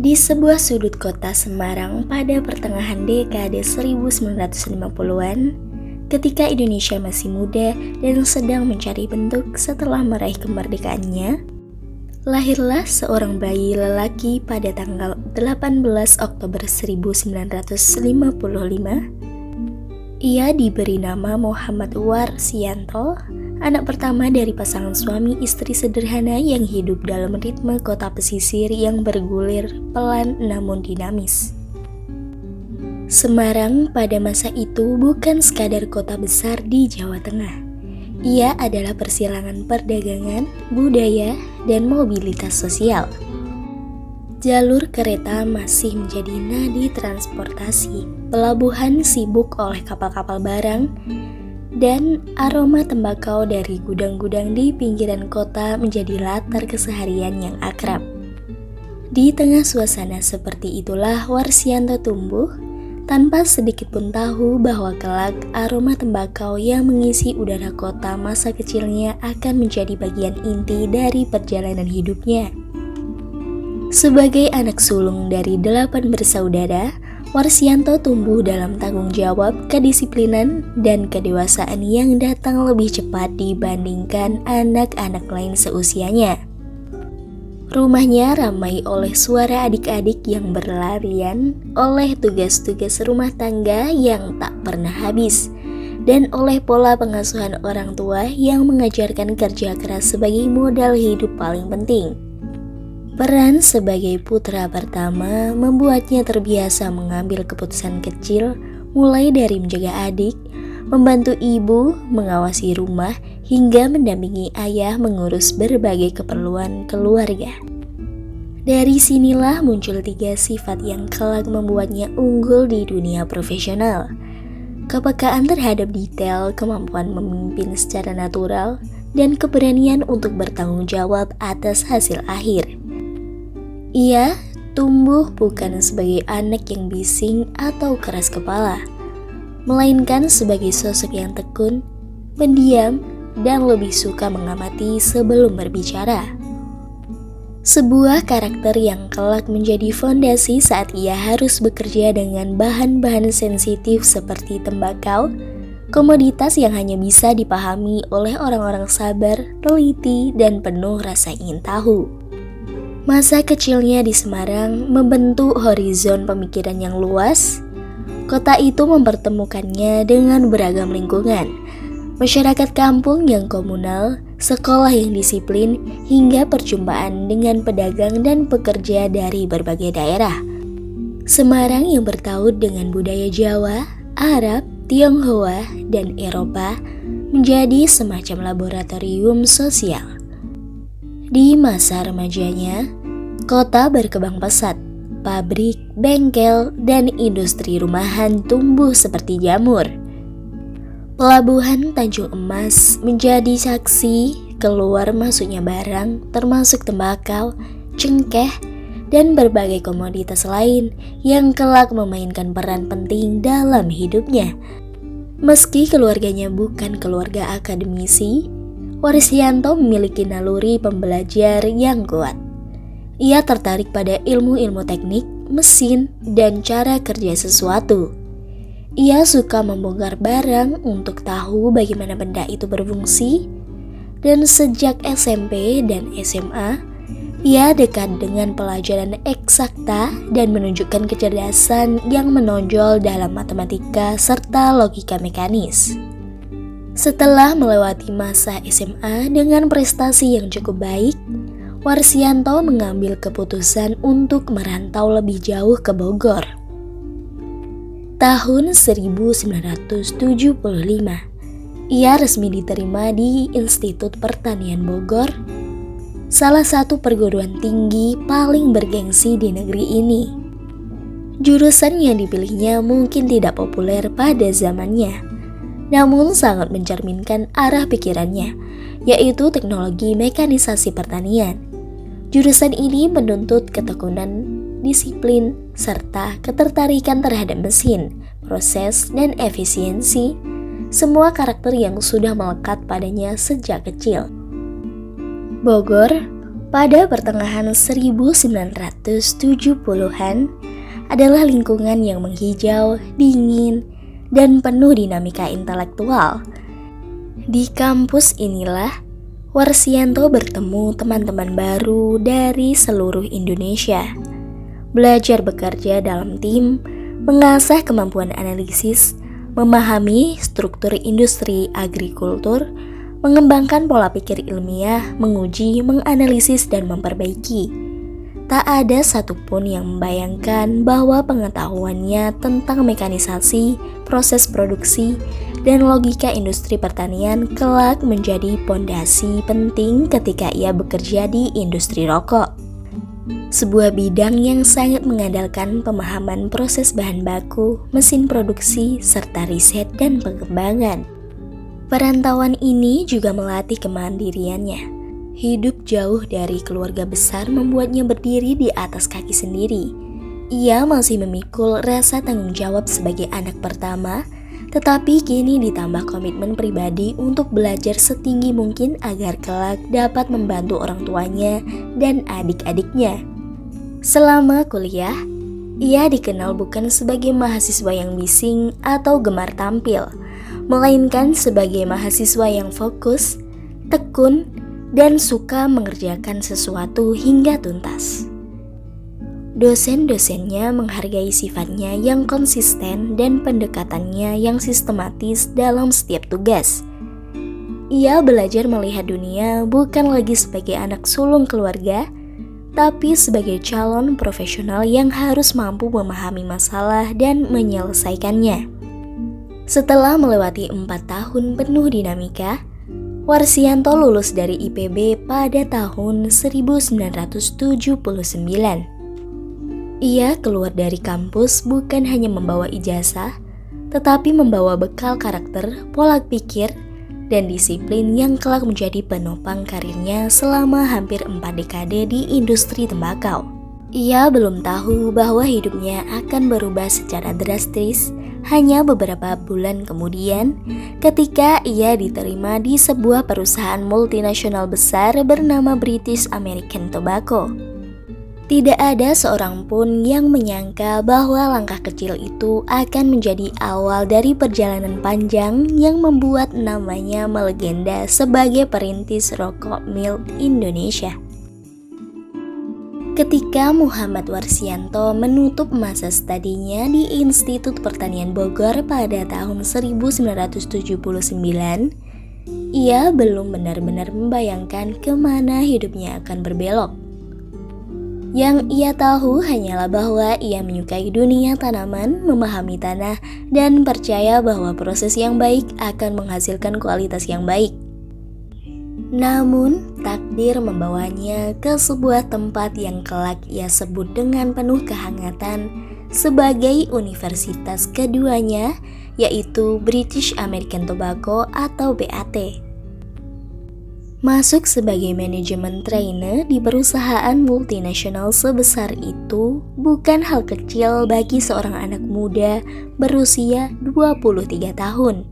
Di sebuah sudut kota Semarang pada pertengahan dekade 1950-an, ketika Indonesia masih muda dan sedang mencari bentuk setelah meraih kemerdekaannya, lahirlah seorang bayi lelaki pada tanggal 18 Oktober 1955. Ia diberi nama Muhammad Warsianto, anak pertama dari pasangan suami istri sederhana yang hidup dalam ritme kota pesisir yang bergulir pelan namun dinamis. Semarang pada masa itu bukan sekadar kota besar di Jawa Tengah. Ia adalah persilangan perdagangan, budaya, dan mobilitas sosial. Jalur kereta masih menjadi nadi transportasi, pelabuhan sibuk oleh kapal-kapal barang, dan aroma tembakau dari gudang-gudang di pinggiran kota menjadi latar keseharian yang akrab. Di tengah suasana seperti itulah Warsianto tumbuh, tanpa sedikit pun tahu bahwa kelak aroma tembakau yang mengisi udara kota masa kecilnya akan menjadi bagian inti dari perjalanan hidupnya. Sebagai anak sulung dari 8 bersaudara, Warsianto tumbuh dalam tanggung jawab, kedisiplinan, dan kedewasaan yang datang lebih cepat dibandingkan anak-anak lain seusianya. Rumahnya ramai oleh suara adik-adik yang berlarian, oleh tugas-tugas rumah tangga yang tak pernah habis, dan oleh pola pengasuhan orang tua yang mengajarkan kerja keras sebagai modal hidup paling penting. Peran sebagai putra pertama membuatnya terbiasa mengambil keputusan kecil, mulai dari menjaga adik, membantu ibu, mengawasi rumah, hingga mendampingi ayah mengurus berbagai keperluan keluarga. Dari sinilah muncul 3 sifat yang kelak membuatnya unggul di dunia profesional. Kepekaan terhadap detail, kemampuan memimpin secara natural, dan keberanian untuk bertanggung jawab atas hasil akhir. Ia tumbuh bukan sebagai anak yang bising atau keras kepala, melainkan sebagai sosok yang tekun, pendiam, dan lebih suka mengamati sebelum berbicara. Sebuah karakter yang kelak menjadi fondasi saat ia harus bekerja dengan bahan-bahan sensitif seperti tembakau, komoditas yang hanya bisa dipahami oleh orang-orang sabar, teliti, dan penuh rasa ingin tahu. Masa kecilnya di Semarang membentuk horizon pemikiran yang luas. Kota itu mempertemukannya dengan beragam lingkungan, masyarakat kampung yang komunal, sekolah yang disiplin, hingga perjumpaan dengan pedagang dan pekerja dari berbagai daerah. Semarang yang bertaut dengan budaya Jawa, Arab, Tionghoa, dan Eropa menjadi semacam laboratorium sosial. Di masa remajanya, kota berkembang pesat. Pabrik, bengkel, dan industri rumahan tumbuh seperti jamur. Pelabuhan Tanjung Emas menjadi saksi keluar masuknya barang, termasuk tembakau, cengkeh, dan berbagai komoditas lain yang kelak memainkan peran penting dalam hidupnya. Meski keluarganya bukan keluarga akademisi, Warsianto memiliki naluri pembelajar yang kuat. Ia tertarik pada ilmu-ilmu teknik, mesin, dan cara kerja sesuatu. Ia suka membongkar barang untuk tahu bagaimana benda itu berfungsi, dan sejak SMP dan SMA, ia dekat dengan pelajaran eksakta dan menunjukkan kecerdasan yang menonjol dalam matematika serta logika mekanis. Setelah melewati masa SMA dengan prestasi yang cukup baik, Warsianto mengambil keputusan untuk merantau lebih jauh ke Bogor. Tahun 1975, ia resmi diterima di Institut Pertanian Bogor, salah satu perguruan tinggi paling bergengsi di negeri ini. Jurusan yang dipilihnya mungkin tidak populer pada zamannya, namun sangat mencerminkan arah pikirannya, yaitu teknologi mekanisasi pertanian. Jurusan ini menuntut ketekunan, disiplin, serta ketertarikan terhadap mesin, proses, dan efisiensi, semua karakter yang sudah melekat padanya sejak kecil. Bogor pada pertengahan 1970-an adalah lingkungan yang menghijau, dingin, dan penuh dinamika intelektual. Di kampus inilah Warsianto bertemu teman-teman baru dari seluruh Indonesia, belajar bekerja dalam tim, mengasah kemampuan analisis, memahami struktur industri agrikultur, mengembangkan pola pikir ilmiah, menguji, menganalisis, dan memperbaiki. Tak ada satupun yang membayangkan bahwa pengetahuannya tentang mekanisasi, proses produksi, dan logika industri pertanian kelak menjadi pondasi penting ketika ia bekerja di industri rokok. Sebuah bidang yang sangat mengandalkan pemahaman proses bahan baku, mesin produksi, serta riset dan pengembangan. Perantauan ini juga melatih kemandiriannya. Hidup jauh dari keluarga besar membuatnya berdiri di atas kaki sendiri. Ia masih memikul rasa tanggung jawab sebagai anak pertama, tetapi kini ditambah komitmen pribadi untuk belajar setinggi mungkin agar kelak dapat membantu orang tuanya dan adik-adiknya. Selama kuliah, ia dikenal bukan sebagai mahasiswa yang bising atau gemar tampil, melainkan sebagai mahasiswa yang fokus, tekun, dan suka mengerjakan sesuatu hingga tuntas. Dosen-dosennya menghargai sifatnya yang konsisten dan pendekatannya yang sistematis dalam setiap tugas. Ia belajar melihat dunia bukan lagi sebagai anak sulung keluarga, tapi sebagai calon profesional yang harus mampu memahami masalah dan menyelesaikannya. Setelah melewati 4 tahun penuh dinamika, Warsianto lulus dari IPB pada tahun 1979. Ia keluar dari kampus bukan hanya membawa ijazah, tetapi membawa bekal karakter, pola pikir, dan disiplin yang kelak menjadi penopang karirnya selama hampir 4 dekade di industri tembakau. Ia belum tahu bahwa hidupnya akan berubah secara drastis hanya beberapa bulan kemudian ketika ia diterima di sebuah perusahaan multinasional besar bernama British American Tobacco. Tidak ada seorang pun yang menyangka bahwa langkah kecil itu akan menjadi awal dari perjalanan panjang yang membuat namanya melegenda sebagai perintis rokok milik Indonesia. Ketika Muhammad Warsianto menutup masa studinya di Institut Pertanian Bogor pada tahun 1979, ia belum benar-benar membayangkan kemana hidupnya akan berbelok. Yang ia tahu hanyalah bahwa ia menyukai dunia tanaman, memahami tanah, dan percaya bahwa proses yang baik akan menghasilkan kualitas yang baik. Namun, takdir membawanya ke sebuah tempat yang kelak ia sebut dengan penuh kehangatan sebagai universitas keduanya, yaitu British American Tobacco atau BAT. Masuk sebagai manajemen trainee di perusahaan multinasional sebesar itu bukan hal kecil bagi seorang anak muda berusia 23 tahun.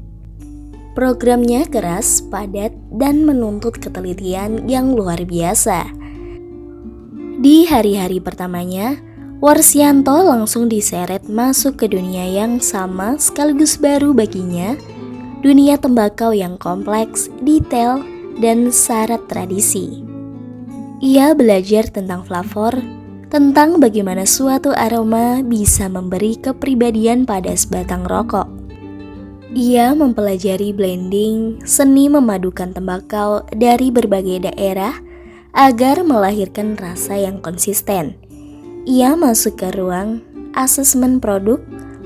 Programnya keras, padat, dan menuntut ketelitian yang luar biasa. Di hari-hari pertamanya, Warsianto langsung diseret masuk ke dunia yang sama sekaligus baru baginya, dunia tembakau yang kompleks, detail, dan syarat tradisi. Ia belajar tentang flavor, tentang bagaimana suatu aroma bisa memberi kepribadian pada sebatang rokok. Ia mempelajari blending, seni memadukan tembakau dari berbagai daerah agar melahirkan rasa yang konsisten. Ia masuk ke ruang asesmen produk,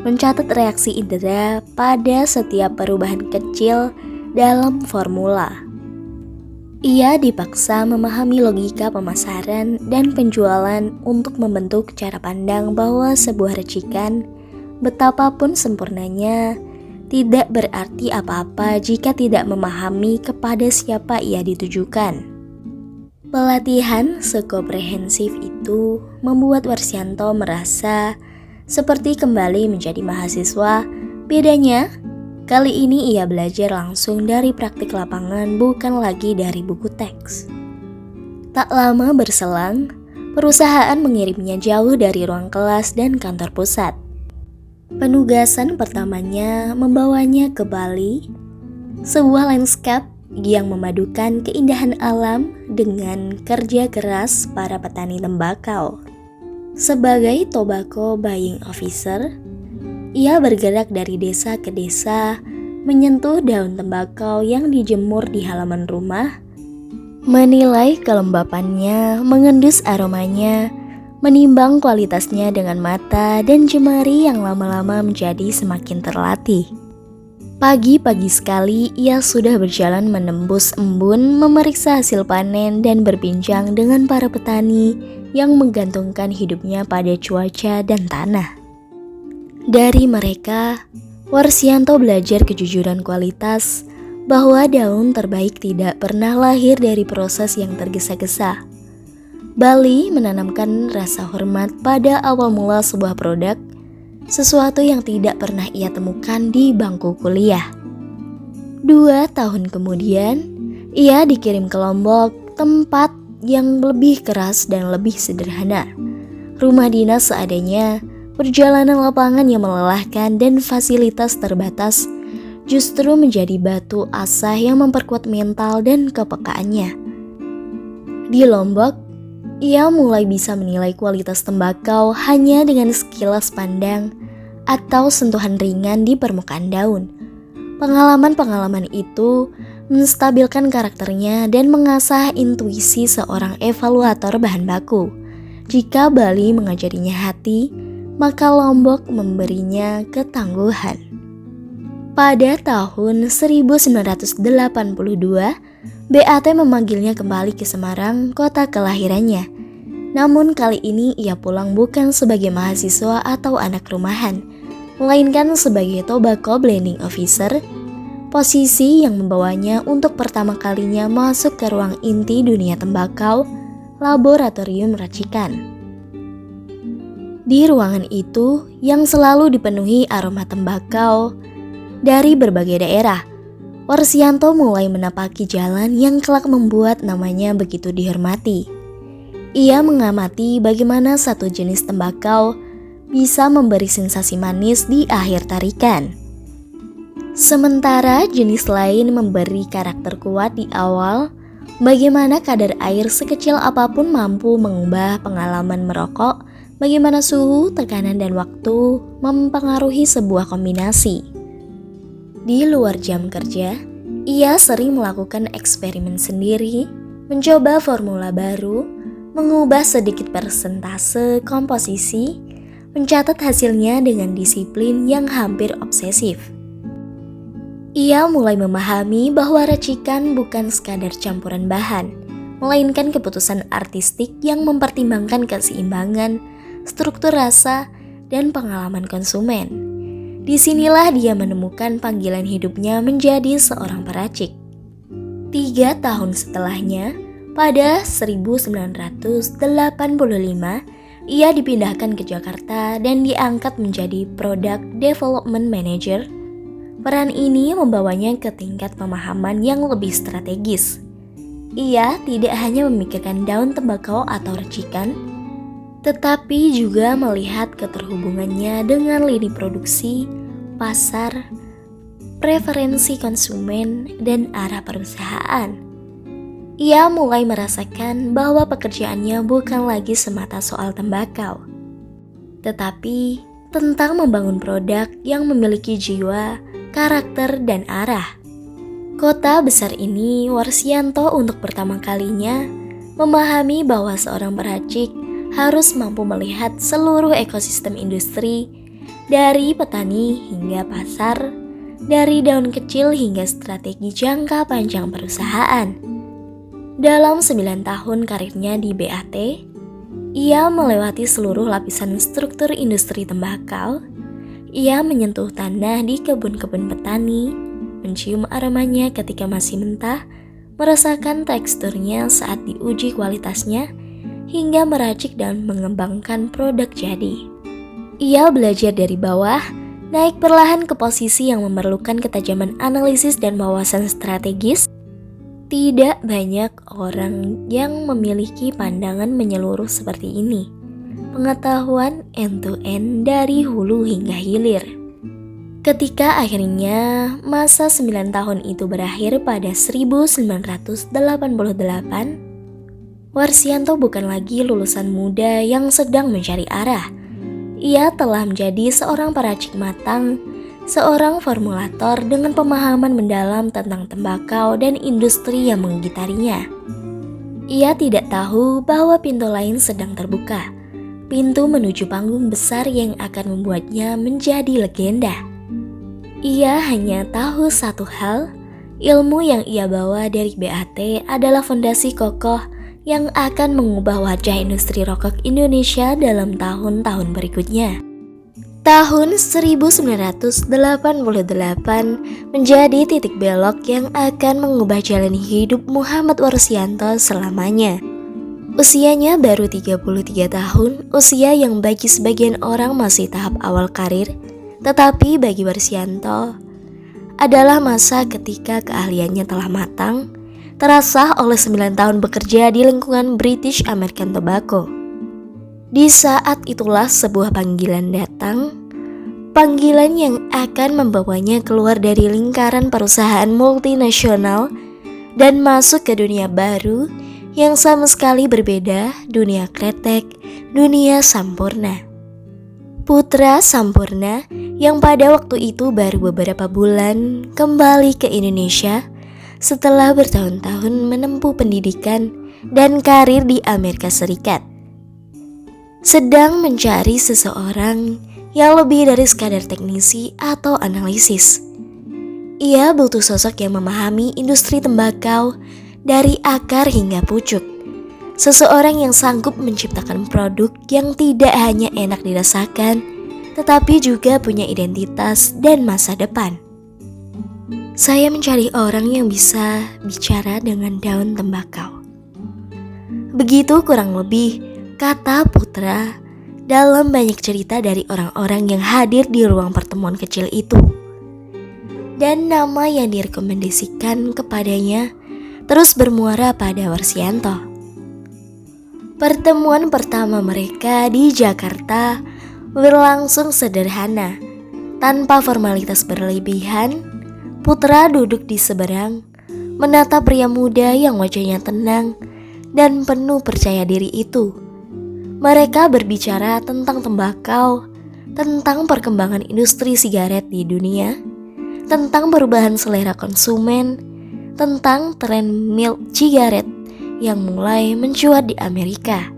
mencatat reaksi indera pada setiap perubahan kecil dalam formula. Ia dipaksa memahami logika pemasaran dan penjualan untuk membentuk cara pandang bahwa sebuah racikan, betapapun sempurnanya, tidak berarti apa-apa jika tidak memahami kepada siapa ia ditujukan. Pelatihan sekomprehensif itu membuat Warsianto merasa seperti kembali menjadi mahasiswa. Bedanya, kali ini ia belajar langsung dari praktik lapangan, bukan lagi dari buku teks. Tak lama berselang, perusahaan mengirimnya jauh dari ruang kelas dan kantor pusat. Penugasan pertamanya membawanya ke Bali, sebuah lanskap yang memadukan keindahan alam dengan kerja keras para petani tembakau. Sebagai tobacco buying officer, ia bergerak dari desa ke desa, menyentuh daun tembakau yang dijemur di halaman rumah, menilai kelembapannya, mengendus aromanya, menimbang kualitasnya dengan mata dan jemari yang lama-lama menjadi semakin terlatih. Pagi-pagi sekali ia sudah berjalan menembus embun, memeriksa hasil panen dan berbincang dengan para petani yang menggantungkan hidupnya pada cuaca dan tanah. Dari mereka, Warsianto belajar kejujuran kualitas, bahwa daun terbaik tidak pernah lahir dari proses yang tergesa-gesa. Bali menanamkan rasa hormat pada awal mula sebuah produk, sesuatu yang tidak pernah ia temukan di bangku kuliah. 2 tahun kemudian, ia dikirim ke Lombok, tempat yang lebih keras dan lebih sederhana. Rumah dinas seadanya, perjalanan lapangan yang melelahkan dan fasilitas terbatas justru menjadi batu asah yang memperkuat mental dan kepekaannya. Di Lombok, ia mulai bisa menilai kualitas tembakau hanya dengan sekilas pandang atau sentuhan ringan di permukaan daun. Pengalaman-pengalaman itu menstabilkan karakternya dan mengasah intuisi seorang evaluator bahan baku. Jika Bali mengajarinya hati, maka Lombok memberinya ketangguhan. Pada tahun 1982, BAT memanggilnya kembali ke Semarang, kota kelahirannya. Namun kali ini ia pulang bukan sebagai mahasiswa atau anak rumahan, melainkan sebagai tobacco blending officer, posisi yang membawanya untuk pertama kalinya masuk ke ruang inti dunia tembakau, laboratorium racikan. Di ruangan itu yang selalu dipenuhi aroma tembakau dari berbagai daerah, Warsianto mulai menapaki jalan yang kelak membuat namanya begitu dihormati. Ia mengamati bagaimana satu jenis tembakau bisa memberi sensasi manis di akhir tarikan, sementara jenis lain memberi karakter kuat di awal. Bagaimana kadar air sekecil apapun mampu mengubah pengalaman merokok, bagaimana suhu, tekanan, dan waktu mempengaruhi sebuah kombinasi. Di luar jam kerja, ia sering melakukan eksperimen sendiri, mencoba formula baru, mengubah sedikit persentase komposisi, mencatat hasilnya dengan disiplin yang hampir obsesif. Ia mulai memahami bahwa racikan bukan sekadar campuran bahan, melainkan keputusan artistik yang mempertimbangkan keseimbangan, struktur rasa, dan pengalaman konsumen. Disinilah dia menemukan panggilan hidupnya menjadi seorang peracik. 3 tahun setelahnya, pada 1985, ia dipindahkan ke Jakarta dan diangkat menjadi Product Development Manager. Peran ini membawanya ke tingkat pemahaman yang lebih strategis. Ia tidak hanya memikirkan daun tembakau atau racikan, tetapi juga melihat keterhubungannya dengan lini produksi, pasar, preferensi konsumen, dan arah perusahaan. Ia mulai merasakan bahwa pekerjaannya bukan lagi semata soal tembakau, tetapi tentang membangun produk yang memiliki jiwa, karakter, dan arah. Kota besar ini, Warsianto untuk pertama kalinya memahami bahwa seorang peracik harus mampu melihat seluruh ekosistem industri, dari petani hingga pasar, dari daun kecil hingga strategi jangka panjang perusahaan. Dalam 9 tahun karirnya di BAT, ia melewati seluruh lapisan struktur industri tembakau. Ia menyentuh tanah di kebun-kebun petani, mencium aromanya ketika masih mentah, merasakan teksturnya saat diuji kualitasnya, hingga meracik dan mengembangkan produk jadi. Ia belajar dari bawah, naik perlahan ke posisi yang memerlukan ketajaman analisis dan wawasan strategis, Tidak banyak orang yang memiliki pandangan menyeluruh seperti ini. Pengetahuan end-to-end dari hulu hingga hilir. Ketika akhirnya masa 9 tahun itu berakhir pada 1988, Warsianto bukan lagi lulusan muda yang sedang mencari arah. Ia telah menjadi seorang peracik matang, seorang formulator dengan pemahaman mendalam tentang tembakau dan industri yang menggitarinya. Ia tidak tahu bahwa pintu lain sedang terbuka, pintu menuju panggung besar yang akan membuatnya menjadi legenda. Ia hanya tahu satu hal, ilmu yang ia bawa dari BAT adalah fondasi kokoh yang akan mengubah wajah industri rokok Indonesia dalam tahun-tahun berikutnya. Tahun 1988 menjadi titik belok yang akan mengubah jalan hidup Muhammad Warsianto selamanya. Usianya baru 33 tahun, usia yang bagi sebagian orang masih tahap awal karir, tetapi bagi Warsianto adalah masa ketika keahliannya telah matang, terasah oleh 9 tahun bekerja di lingkungan British American Tobacco. Di saat itulah sebuah panggilan datang, panggilan yang akan membawanya keluar dari lingkaran perusahaan multinasional dan masuk ke dunia baru yang sama sekali berbeda, dunia kretek, dunia Sampurna. Putra Sampurna yang pada waktu itu baru beberapa bulan kembali ke Indonesia setelah bertahun-tahun menempuh pendidikan dan karir di Amerika Serikat. Sedang mencari seseorang yang lebih dari sekadar teknisi atau analisis. Ia butuh sosok yang memahami industri tembakau dari akar hingga pucuk. Seseorang yang sanggup menciptakan produk yang tidak hanya enak dirasakan, tetapi juga punya identitas dan masa depan. Saya mencari orang yang bisa bicara dengan daun tembakau. Begitu kurang lebih kata Putra dalam banyak cerita dari orang-orang yang hadir di ruang pertemuan kecil itu. Dan nama yang direkomendasikan kepadanya terus bermuara pada Warsianto. Pertemuan pertama mereka di Jakarta berlangsung sederhana, tanpa formalitas berlebihan. Putra duduk di seberang, menatap pria muda yang wajahnya tenang dan penuh percaya diri itu. Mereka berbicara tentang tembakau, tentang perkembangan industri sigaret di dunia, tentang perubahan selera konsumen, tentang tren milk cigarette yang mulai mencuat di Amerika.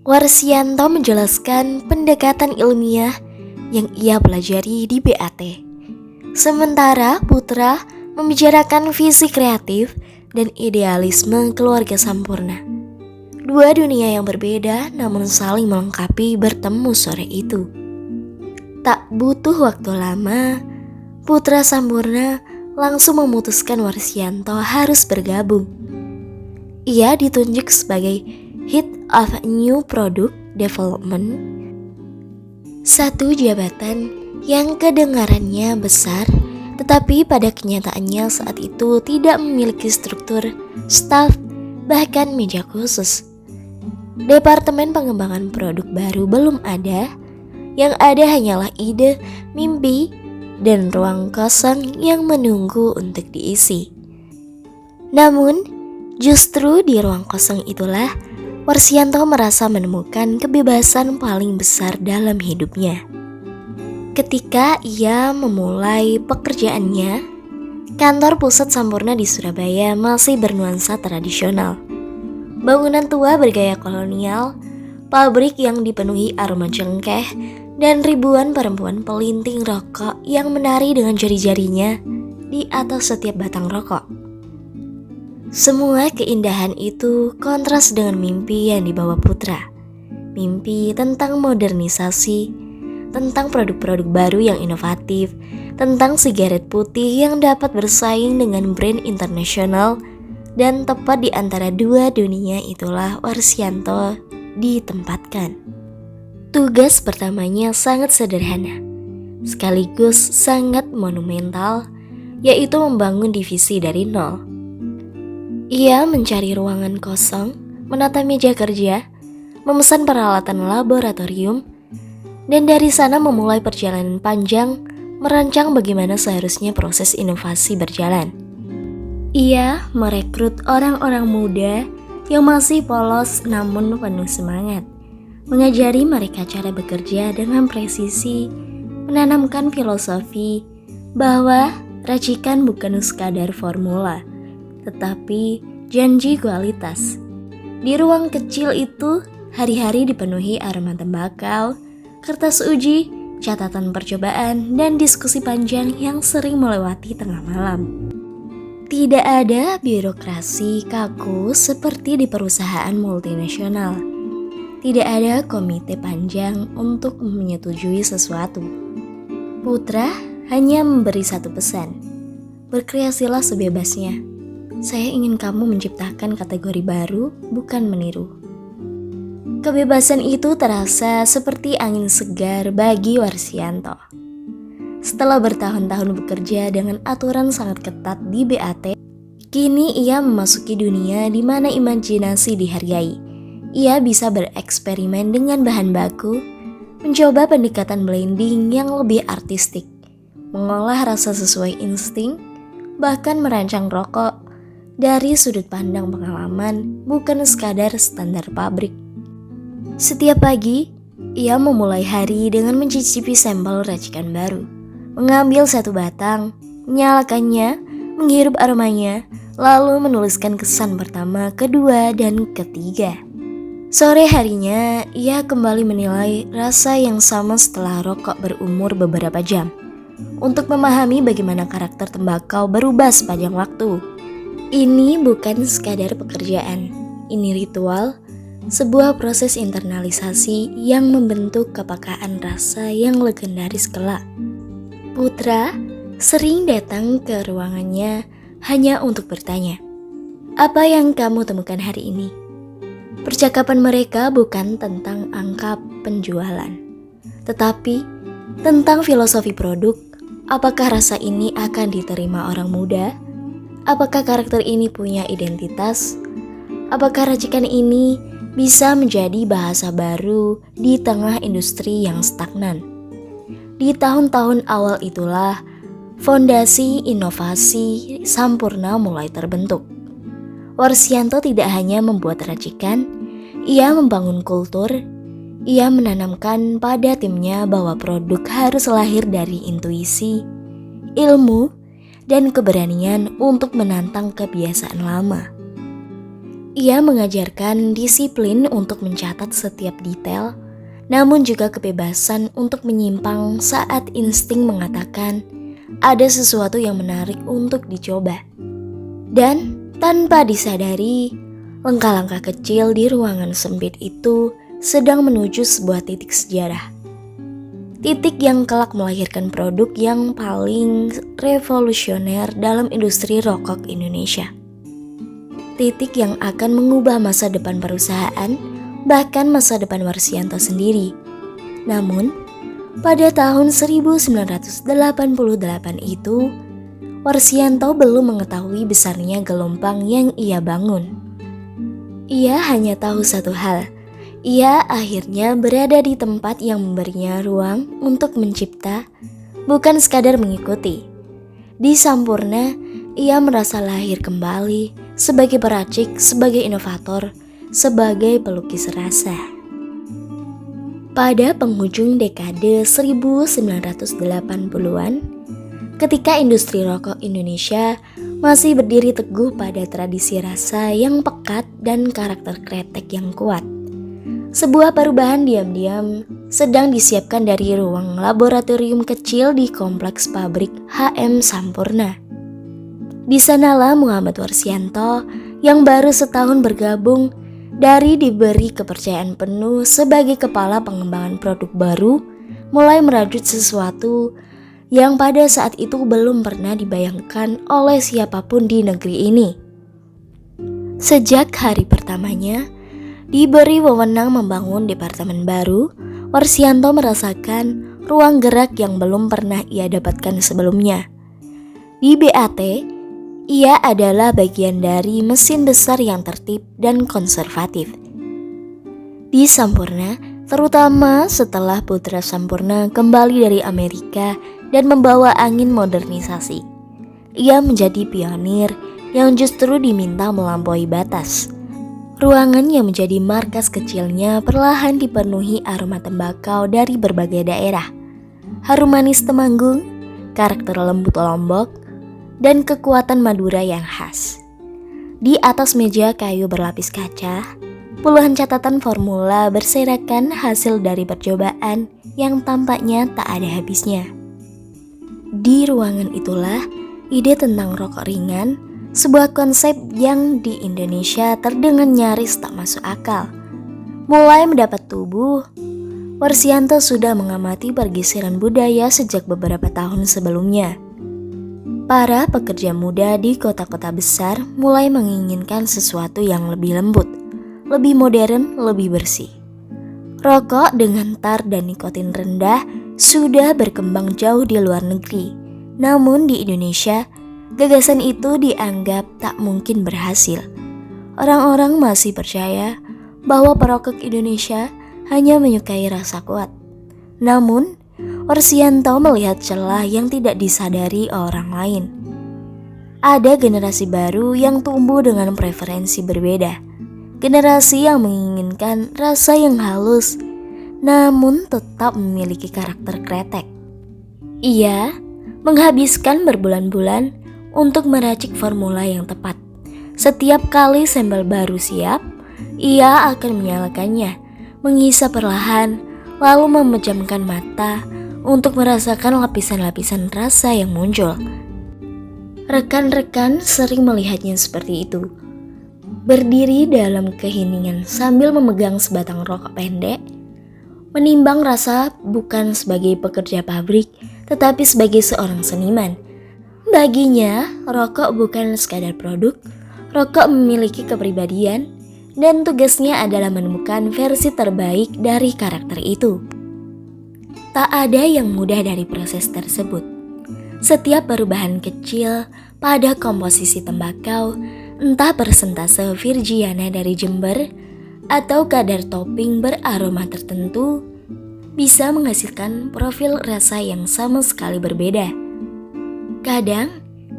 Warsianto menjelaskan pendekatan ilmiah yang ia pelajari di BAT. Sementara Putra membicarakan visi kreatif dan idealisme keluarga Sampurna. Dua dunia yang berbeda namun saling melengkapi bertemu sore itu. Tak butuh waktu lama, Putra Sampurna langsung memutuskan Warsianto harus bergabung. Ia ditunjuk sebagai Head of New Product Development, satu jabatan yang kedengarannya besar, tetapi pada kenyataannya saat itu tidak memiliki struktur, staf, bahkan meja khusus. Departemen pengembangan produk baru belum ada, yang ada hanyalah ide, mimpi, dan ruang kosong yang menunggu untuk diisi. Namun, justru di ruang kosong itulah Warsianto merasa menemukan kebebasan paling besar dalam hidupnya. Ketika ia memulai pekerjaannya, kantor pusat Sampurna di Surabaya masih bernuansa tradisional. Bangunan tua bergaya kolonial, pabrik yang dipenuhi aroma cengkeh, dan ribuan perempuan pelinting rokok yang menari dengan jari-jarinya di atas setiap batang rokok. Semua keindahan itu kontras dengan mimpi yang dibawa Putra. Mimpi tentang modernisasi, tentang produk-produk baru yang inovatif, tentang sigaret putih yang dapat bersaing dengan brand internasional, dan tepat di antara dua dunia itulah Warsianto ditempatkan. Tugas pertamanya sangat sederhana, sekaligus sangat monumental, yaitu membangun divisi dari nol. Ia mencari ruangan kosong, menata meja kerja, memesan peralatan laboratorium, dan dari sana memulai perjalanan panjang merancang bagaimana seharusnya proses inovasi berjalan. Ia merekrut orang-orang muda yang masih polos namun penuh semangat, mengajari mereka cara bekerja dengan presisi, menanamkan filosofi bahwa racikan bukan sekadar formula, tetapi janji kualitas. Di ruang kecil itu, hari-hari dipenuhi aroma tembakau, kertas uji, catatan percobaan, dan diskusi panjang yang sering melewati tengah malam. Tidak ada birokrasi kaku seperti di perusahaan multinasional. Tidak ada komite panjang untuk menyetujui sesuatu. Putra hanya memberi satu pesan, berkreasilah sebebasnya. Saya ingin kamu menciptakan kategori baru, bukan meniru. Kebebasan itu terasa seperti angin segar bagi Warsianto. Setelah bertahun-tahun bekerja dengan aturan sangat ketat di BAT, kini ia memasuki dunia di mana imajinasi dihargai. Ia bisa bereksperimen dengan bahan baku, mencoba pendekatan blending yang lebih artistik, mengolah rasa sesuai insting, bahkan merancang rokok dari sudut pandang pengalaman, bukan sekadar standar pabrik. Setiap pagi, ia memulai hari dengan mencicipi sampel racikan baru. Mengambil satu batang, menyalakannya, menghirup aromanya, lalu menuliskan kesan pertama, kedua, dan ketiga. Sore harinya, ia kembali menilai rasa yang sama setelah rokok berumur beberapa jam, untuk memahami bagaimana karakter tembakau berubah sepanjang waktu. Ini bukan sekadar pekerjaan, ini ritual, sebuah proses internalisasi yang membentuk kepekaan rasa yang legendaris kelak. Putra sering datang ke ruangannya hanya untuk bertanya, "Apa yang kamu temukan hari ini?" Percakapan mereka bukan tentang angka penjualan, tetapi tentang filosofi produk. Apakah rasa ini akan diterima orang muda? Apakah karakter ini punya identitas? Apakah racikan ini bisa menjadi bahasa baru di tengah industri yang stagnan? Di tahun-tahun awal itulah fondasi inovasi Sampurna mulai terbentuk. Warsianto tidak hanya membuat racikan, ia membangun kultur. Ia menanamkan pada timnya bahwa produk harus lahir dari intuisi, ilmu, dan keberanian untuk menantang kebiasaan lama. Ia mengajarkan disiplin untuk mencatat setiap detail, namun juga kebebasan untuk menyimpang saat insting mengatakan ada sesuatu yang menarik untuk dicoba. Dan tanpa disadari, langkah-langkah kecil di ruangan sempit itu sedang menuju sebuah titik sejarah. Titik yang kelak melahirkan produk yang paling revolusioner dalam industri rokok Indonesia. Titik yang akan mengubah masa depan perusahaan, bahkan masa depan Warsianto sendiri. Namun, pada tahun 1988 itu, Warsianto belum mengetahui besarnya gelombang yang ia bangun. Ia hanya tahu satu hal, ia akhirnya berada di tempat yang memberinya ruang untuk mencipta, bukan sekadar mengikuti. Di Sampurna, ia merasa lahir kembali sebagai peracik, sebagai inovator, sebagai pelukis rasa. Pada penghujung dekade 1980-an, ketika industri rokok Indonesia masih berdiri teguh pada tradisi rasa yang pekat dan karakter kretek yang kuat, sebuah perubahan diam-diam sedang disiapkan dari ruang laboratorium kecil di kompleks pabrik HM Sampurna. Di sanalah Muhammad Warsianto yang baru setahun bergabung, dari diberi kepercayaan penuh sebagai kepala pengembangan produk baru, mulai merajut sesuatu yang pada saat itu belum pernah dibayangkan oleh siapapun di negeri ini. Sejak hari pertamanya, diberi wewenang membangun departemen baru, Warsianto merasakan ruang gerak yang belum pernah ia dapatkan sebelumnya. Di BAT, Ia adalah bagian dari mesin besar yang tertib dan konservatif. Di Sampurna, terutama setelah Putra Sampurna kembali dari Amerika dan membawa angin modernisasi, ia menjadi pionir yang justru diminta melampaui batas. Ruangan yang menjadi markas kecilnya perlahan dipenuhi aroma tembakau dari berbagai daerah. Harum manis Temanggung, karakter lembut Lombok, dan kekuatan Madura yang khas. Di atas meja kayu berlapis kaca, puluhan catatan formula berserakan hasil dari percobaan yang tampaknya tak ada habisnya. Di ruangan itulah ide tentang rokok ringan, sebuah konsep yang di Indonesia terdengar nyaris tak masuk akal, mulai mendapat tubuh. Warsianto sudah mengamati pergeseran budaya sejak beberapa tahun sebelumnya. Para pekerja muda di kota-kota besar mulai menginginkan sesuatu yang lebih lembut, lebih modern, lebih bersih. Rokok dengan tar dan nikotin rendah sudah berkembang jauh di luar negeri. Namun di Indonesia, gagasan itu dianggap tak mungkin berhasil. Orang-orang masih percaya bahwa perokok Indonesia hanya menyukai rasa kuat. Namun, Warsianto melihat celah yang tidak disadari orang lain. Ada generasi baru yang tumbuh dengan preferensi berbeda. Generasi yang menginginkan rasa yang halus, namun tetap memiliki karakter kretek. Ia menghabiskan berbulan-bulan untuk meracik formula yang tepat. Setiap kali sampel baru siap, ia akan menyalakannya, mengisap perlahan, lalu memejamkan mata untuk merasakan lapisan-lapisan rasa yang muncul. Rekan-rekan sering melihatnya seperti itu, berdiri dalam keheningan sambil memegang sebatang rokok pendek, menimbang rasa bukan sebagai pekerja pabrik, tetapi sebagai seorang seniman. Baginya, rokok bukan sekadar produk, rokok memiliki kepribadian, dan tugasnya adalah menemukan versi terbaik dari karakter itu. Tak ada yang mudah dari proses tersebut. Setiap perubahan kecil pada komposisi tembakau, entah persentase Virgiana dari Jember atau kadar topping beraroma tertentu, bisa menghasilkan profil rasa yang sama sekali berbeda. Kadang,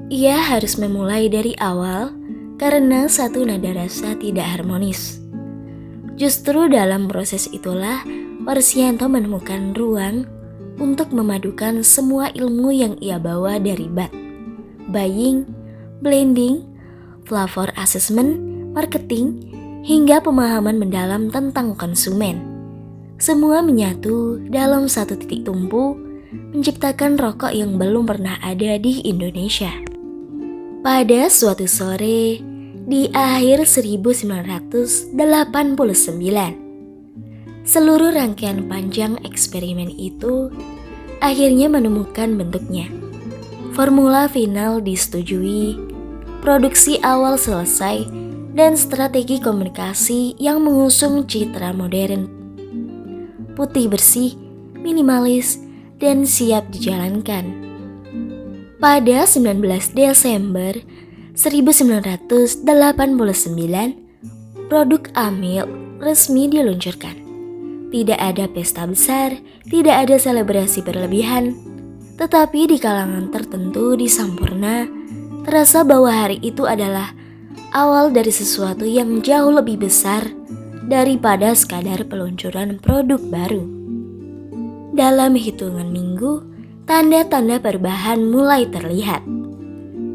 ia harus memulai dari awal karena satu nada rasa tidak harmonis. Justru dalam proses itulah Warsianto menemukan ruang untuk memadukan semua ilmu yang ia bawa dari BAT, buying, blending, flavor assessment, marketing, hingga pemahaman mendalam tentang konsumen. Semua menyatu dalam satu titik tumpu, menciptakan rokok yang belum pernah ada di Indonesia. Pada suatu sore di akhir 1989, seluruh rangkaian panjang eksperimen itu akhirnya menemukan bentuknya. Formula final disetujui, produksi awal selesai, dan strategi komunikasi yang mengusung citra modern, putih bersih, minimalis, dan siap dijalankan. Pada 19 Desember 1989, produk Amil resmi diluncurkan. Tidak ada pesta besar, tidak ada selebrasi berlebihan, tetapi di kalangan tertentu di Sampurna, terasa bahwa hari itu adalah awal dari sesuatu yang jauh lebih besar daripada sekadar peluncuran produk baru. Dalam hitungan minggu, tanda-tanda perubahan mulai terlihat.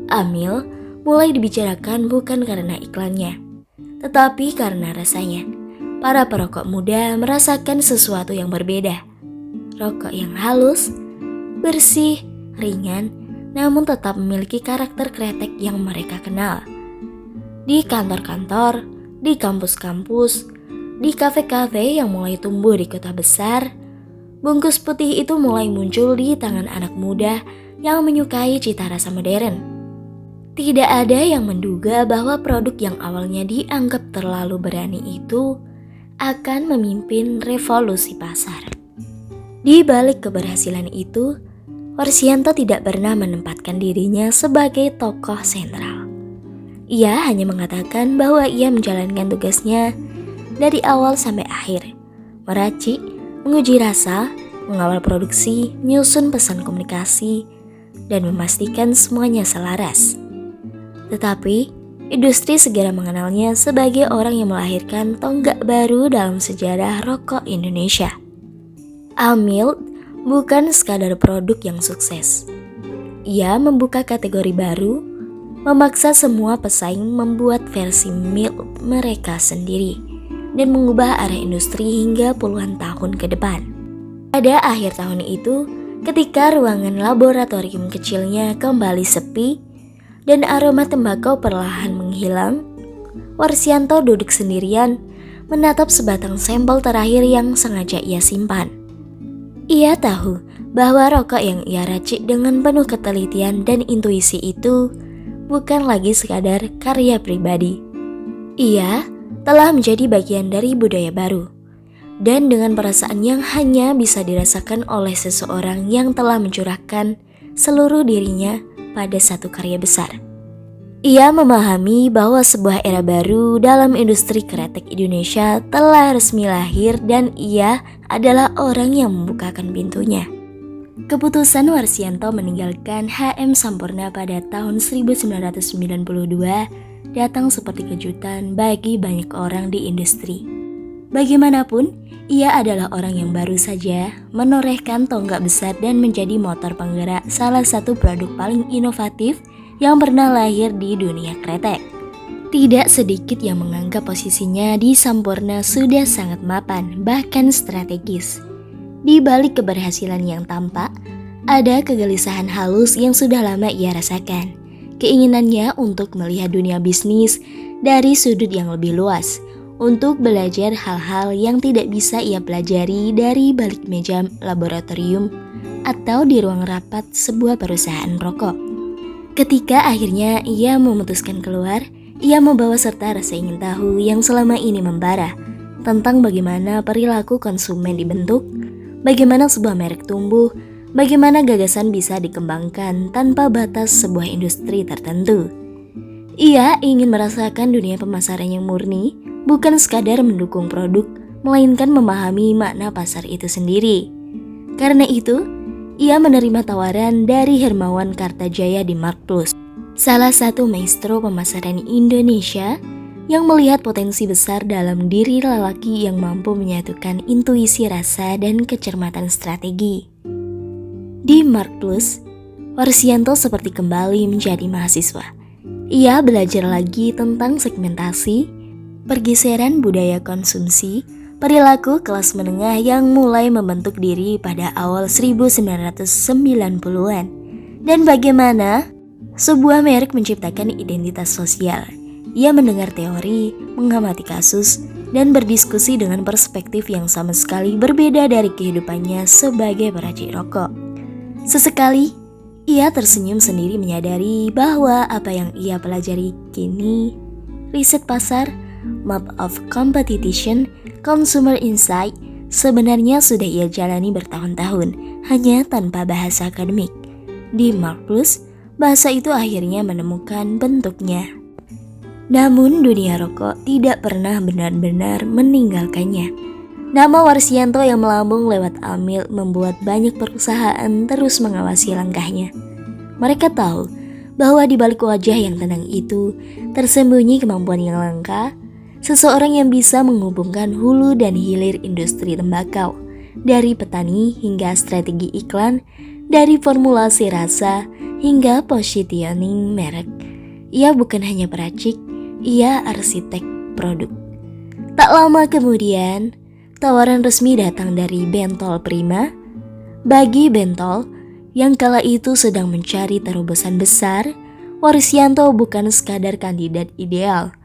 Amil mulai dibicarakan bukan karena iklannya, tetapi karena rasanya. Para perokok muda merasakan sesuatu yang berbeda. Rokok yang halus, bersih, ringan, namun tetap memiliki karakter kretek yang mereka kenal. Di kantor-kantor, di kampus-kampus, di kafe-kafe yang mulai tumbuh di kota besar, bungkus putih itu mulai muncul di tangan anak muda yang menyukai cita rasa modern. Tidak ada yang menduga bahwa produk yang awalnya dianggap terlalu berani itu akan memimpin revolusi pasar. Di balik keberhasilan itu, Warsianto tidak pernah menempatkan dirinya sebagai tokoh sentral. Ia hanya mengatakan bahwa ia menjalankan tugasnya dari awal sampai akhir, meracik, menguji rasa, mengawal produksi, menyusun pesan komunikasi, dan memastikan semuanya selaras. Tetapi, industri segera mengenalnya sebagai orang yang melahirkan tonggak baru dalam sejarah rokok Indonesia. Amil bukan sekadar produk yang sukses. Ia membuka kategori baru, memaksa semua pesaing membuat versi Milt mereka sendiri, dan mengubah arah industri hingga puluhan tahun ke depan. Pada akhir tahun itu, ketika ruangan laboratorium kecilnya kembali sepi dan aroma tembakau perlahan menghilang, Warsianto duduk sendirian menatap sebatang sampel terakhir yang sengaja ia simpan. Ia tahu bahwa rokok yang ia racik dengan penuh ketelitian dan intuisi itu bukan lagi sekadar karya pribadi. Ia telah menjadi bagian dari budaya baru, dan dengan perasaan yang hanya bisa dirasakan oleh seseorang yang telah mencurahkan seluruh dirinya pada satu karya besar. Ia memahami bahwa sebuah era baru dalam industri kreatif Indonesia telah resmi lahir dan ia adalah orang yang membukakan pintunya. Keputusan Warsianto meninggalkan HM Sampurna pada tahun 1992 datang seperti kejutan bagi banyak orang di industri. Bagaimanapun, ia adalah orang yang baru saja menorehkan tonggak besar dan menjadi motor penggerak salah satu produk paling inovatif yang pernah lahir di dunia kretek. Tidak sedikit yang menganggap posisinya di Sampurna sudah sangat mapan, bahkan strategis. Di balik keberhasilan yang tampak, ada kegelisahan halus yang sudah lama ia rasakan. Keinginannya untuk melihat dunia bisnis dari sudut yang lebih luas, untuk belajar hal-hal yang tidak bisa ia pelajari dari balik meja laboratorium atau di ruang rapat sebuah perusahaan rokok. Ketika akhirnya ia memutuskan keluar, ia membawa serta rasa ingin tahu yang selama ini membara tentang bagaimana perilaku konsumen dibentuk, bagaimana sebuah merek tumbuh, bagaimana gagasan bisa dikembangkan tanpa batas sebuah industri tertentu. Ia ingin merasakan dunia pemasaran yang murni, bukan sekadar mendukung produk, melainkan memahami makna pasar itu sendiri. Karena itu, ia menerima tawaran dari Hermawan Kartajaya di Mark Plus, salah satu maestro pemasaran Indonesia yang melihat potensi besar dalam diri lelaki yang mampu menyatukan intuisi rasa dan kecermatan strategi. Di Mark Plus, Warsianto seperti kembali menjadi mahasiswa. Ia belajar lagi tentang segmentasi, pergeseran budaya konsumsi, perilaku kelas menengah yang mulai membentuk diri pada awal 1990-an, dan bagaimana sebuah merek menciptakan identitas sosial. Ia mendengar teori, mengamati kasus, dan berdiskusi dengan perspektif yang sama sekali berbeda dari kehidupannya sebagai peracik rokok. Sesekali, ia tersenyum sendiri menyadari bahwa apa yang ia pelajari kini, riset pasar, map of competition, consumer insight, sebenarnya sudah ia jalani bertahun-tahun, hanya tanpa bahasa akademik. Di Mark Plus, bahasa itu akhirnya menemukan bentuknya. Namun dunia rokok tidak pernah benar-benar meninggalkannya. Nama Warsianto yang melambung lewat Amil membuat banyak perusahaan terus mengawasi langkahnya. Mereka tahu bahwa di balik wajah yang tenang itu tersembunyi kemampuan yang langka, seseorang yang bisa menghubungkan hulu dan hilir industri tembakau, dari petani hingga strategi iklan, dari formulasi rasa hingga positioning merek. Ia bukan hanya peracik, ia arsitek produk. Tak lama kemudian, tawaran resmi datang dari Bentol Prima. Bagi Bentol, yang kala itu sedang mencari terobosan besar, Warsianto bukan sekadar kandidat ideal.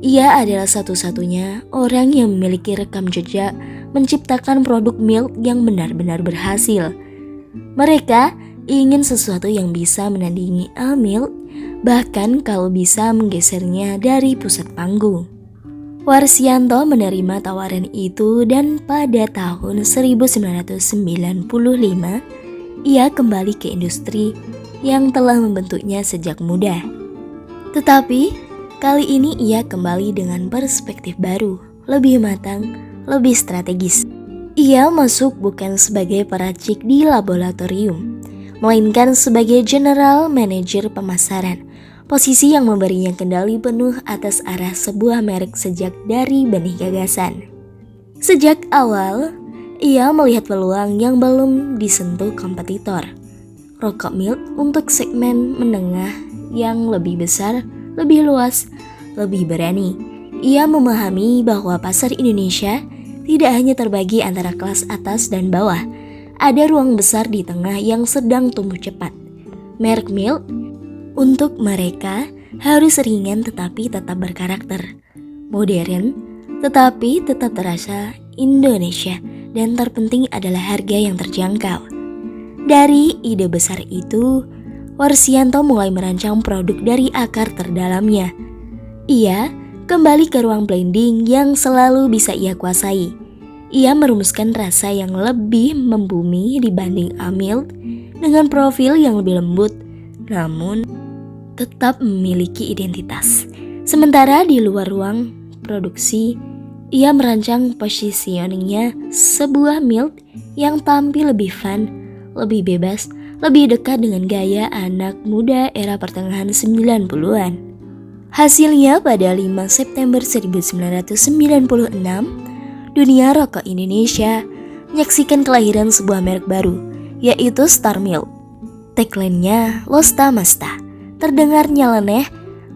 Ia adalah satu-satunya orang yang memiliki rekam jejak menciptakan produk milk yang benar-benar berhasil. Mereka ingin sesuatu yang bisa menandingi Amil, bahkan kalau bisa menggesernya dari pusat panggung. Warsianto menerima tawaran itu dan pada tahun 1995, ia kembali ke industri yang telah membentuknya sejak muda. Tetapi, Kali ini ia kembali dengan perspektif baru, lebih matang, lebih strategis. Ia masuk bukan sebagai peracik di laboratorium, melainkan sebagai general manager pemasaran, posisi yang memberinya kendali penuh atas arah sebuah merek sejak dari benih gagasan. Sejak awal, ia melihat peluang yang belum disentuh kompetitor. Rokok Milt untuk segmen menengah yang lebih besar, lebih luas, lebih berani. Ia memahami bahwa pasar Indonesia tidak hanya terbagi antara kelas atas dan bawah. Ada ruang besar di tengah yang sedang tumbuh cepat. Merek Milt untuk mereka harus ringan tetapi tetap berkarakter, modern tetapi tetap terasa Indonesia, dan terpenting adalah harga yang terjangkau. Dari ide besar itu, Warsianto mulai merancang produk dari akar terdalamnya. Ia kembali ke ruang blending yang selalu bisa ia kuasai. Ia merumuskan rasa yang lebih membumi dibanding Amilt dengan profil yang lebih lembut, namun tetap memiliki identitas. Sementara di luar ruang produksi, ia merancang positioningnya, sebuah Milt yang tampil lebih fun, lebih bebas, lebih dekat dengan gaya anak muda era pertengahan 90-an. Hasilnya pada 5 September 1996, dunia rokok Indonesia menyaksikan kelahiran sebuah merek baru, yaitu Star Milt. Tagline-nya Losta Masta, terdengar nyeleneh,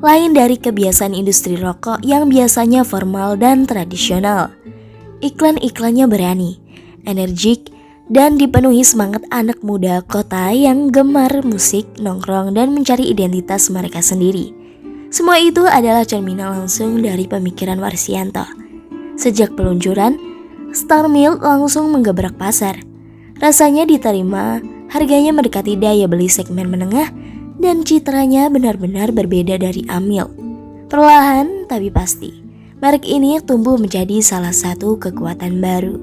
lain dari kebiasaan industri rokok yang biasanya formal dan tradisional. Iklan-iklannya berani, energik, dan dipenuhi semangat anak muda kota yang gemar musik, nongkrong, dan mencari identitas mereka sendiri. Semua itu adalah cerminan langsung dari pemikiran Warsianto. Sejak peluncuran, Star Milt langsung menggebrak pasar. Rasanya diterima, harganya mendekati daya beli segmen menengah, dan citranya benar-benar berbeda dari Amilt. Perlahan tapi pasti, merek ini tumbuh menjadi salah satu kekuatan baru.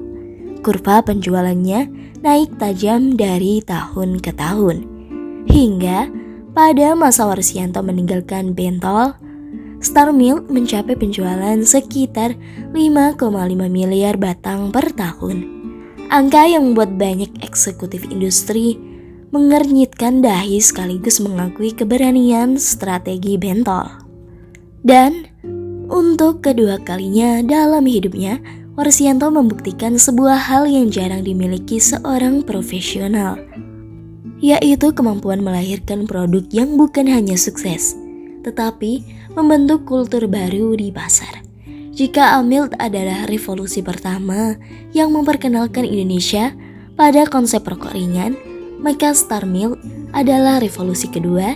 Kurva penjualannya naik tajam dari tahun ke tahun, hingga pada masa Warsianto meninggalkan Bentol, Star Milt mencapai penjualan sekitar 5,5 miliar batang per tahun. Angka yang membuat banyak eksekutif industri mengernyitkan dahi sekaligus mengakui keberanian strategi Bentol. Dan untuk kedua kalinya dalam hidupnya, Warsianto membuktikan sebuah hal yang jarang dimiliki seorang profesional, yaitu kemampuan melahirkan produk yang bukan hanya sukses, tetapi membentuk kultur baru di pasar. Jika Amilt adalah revolusi pertama yang memperkenalkan Indonesia pada konsep rokok ringan, maka Star Milt adalah revolusi kedua,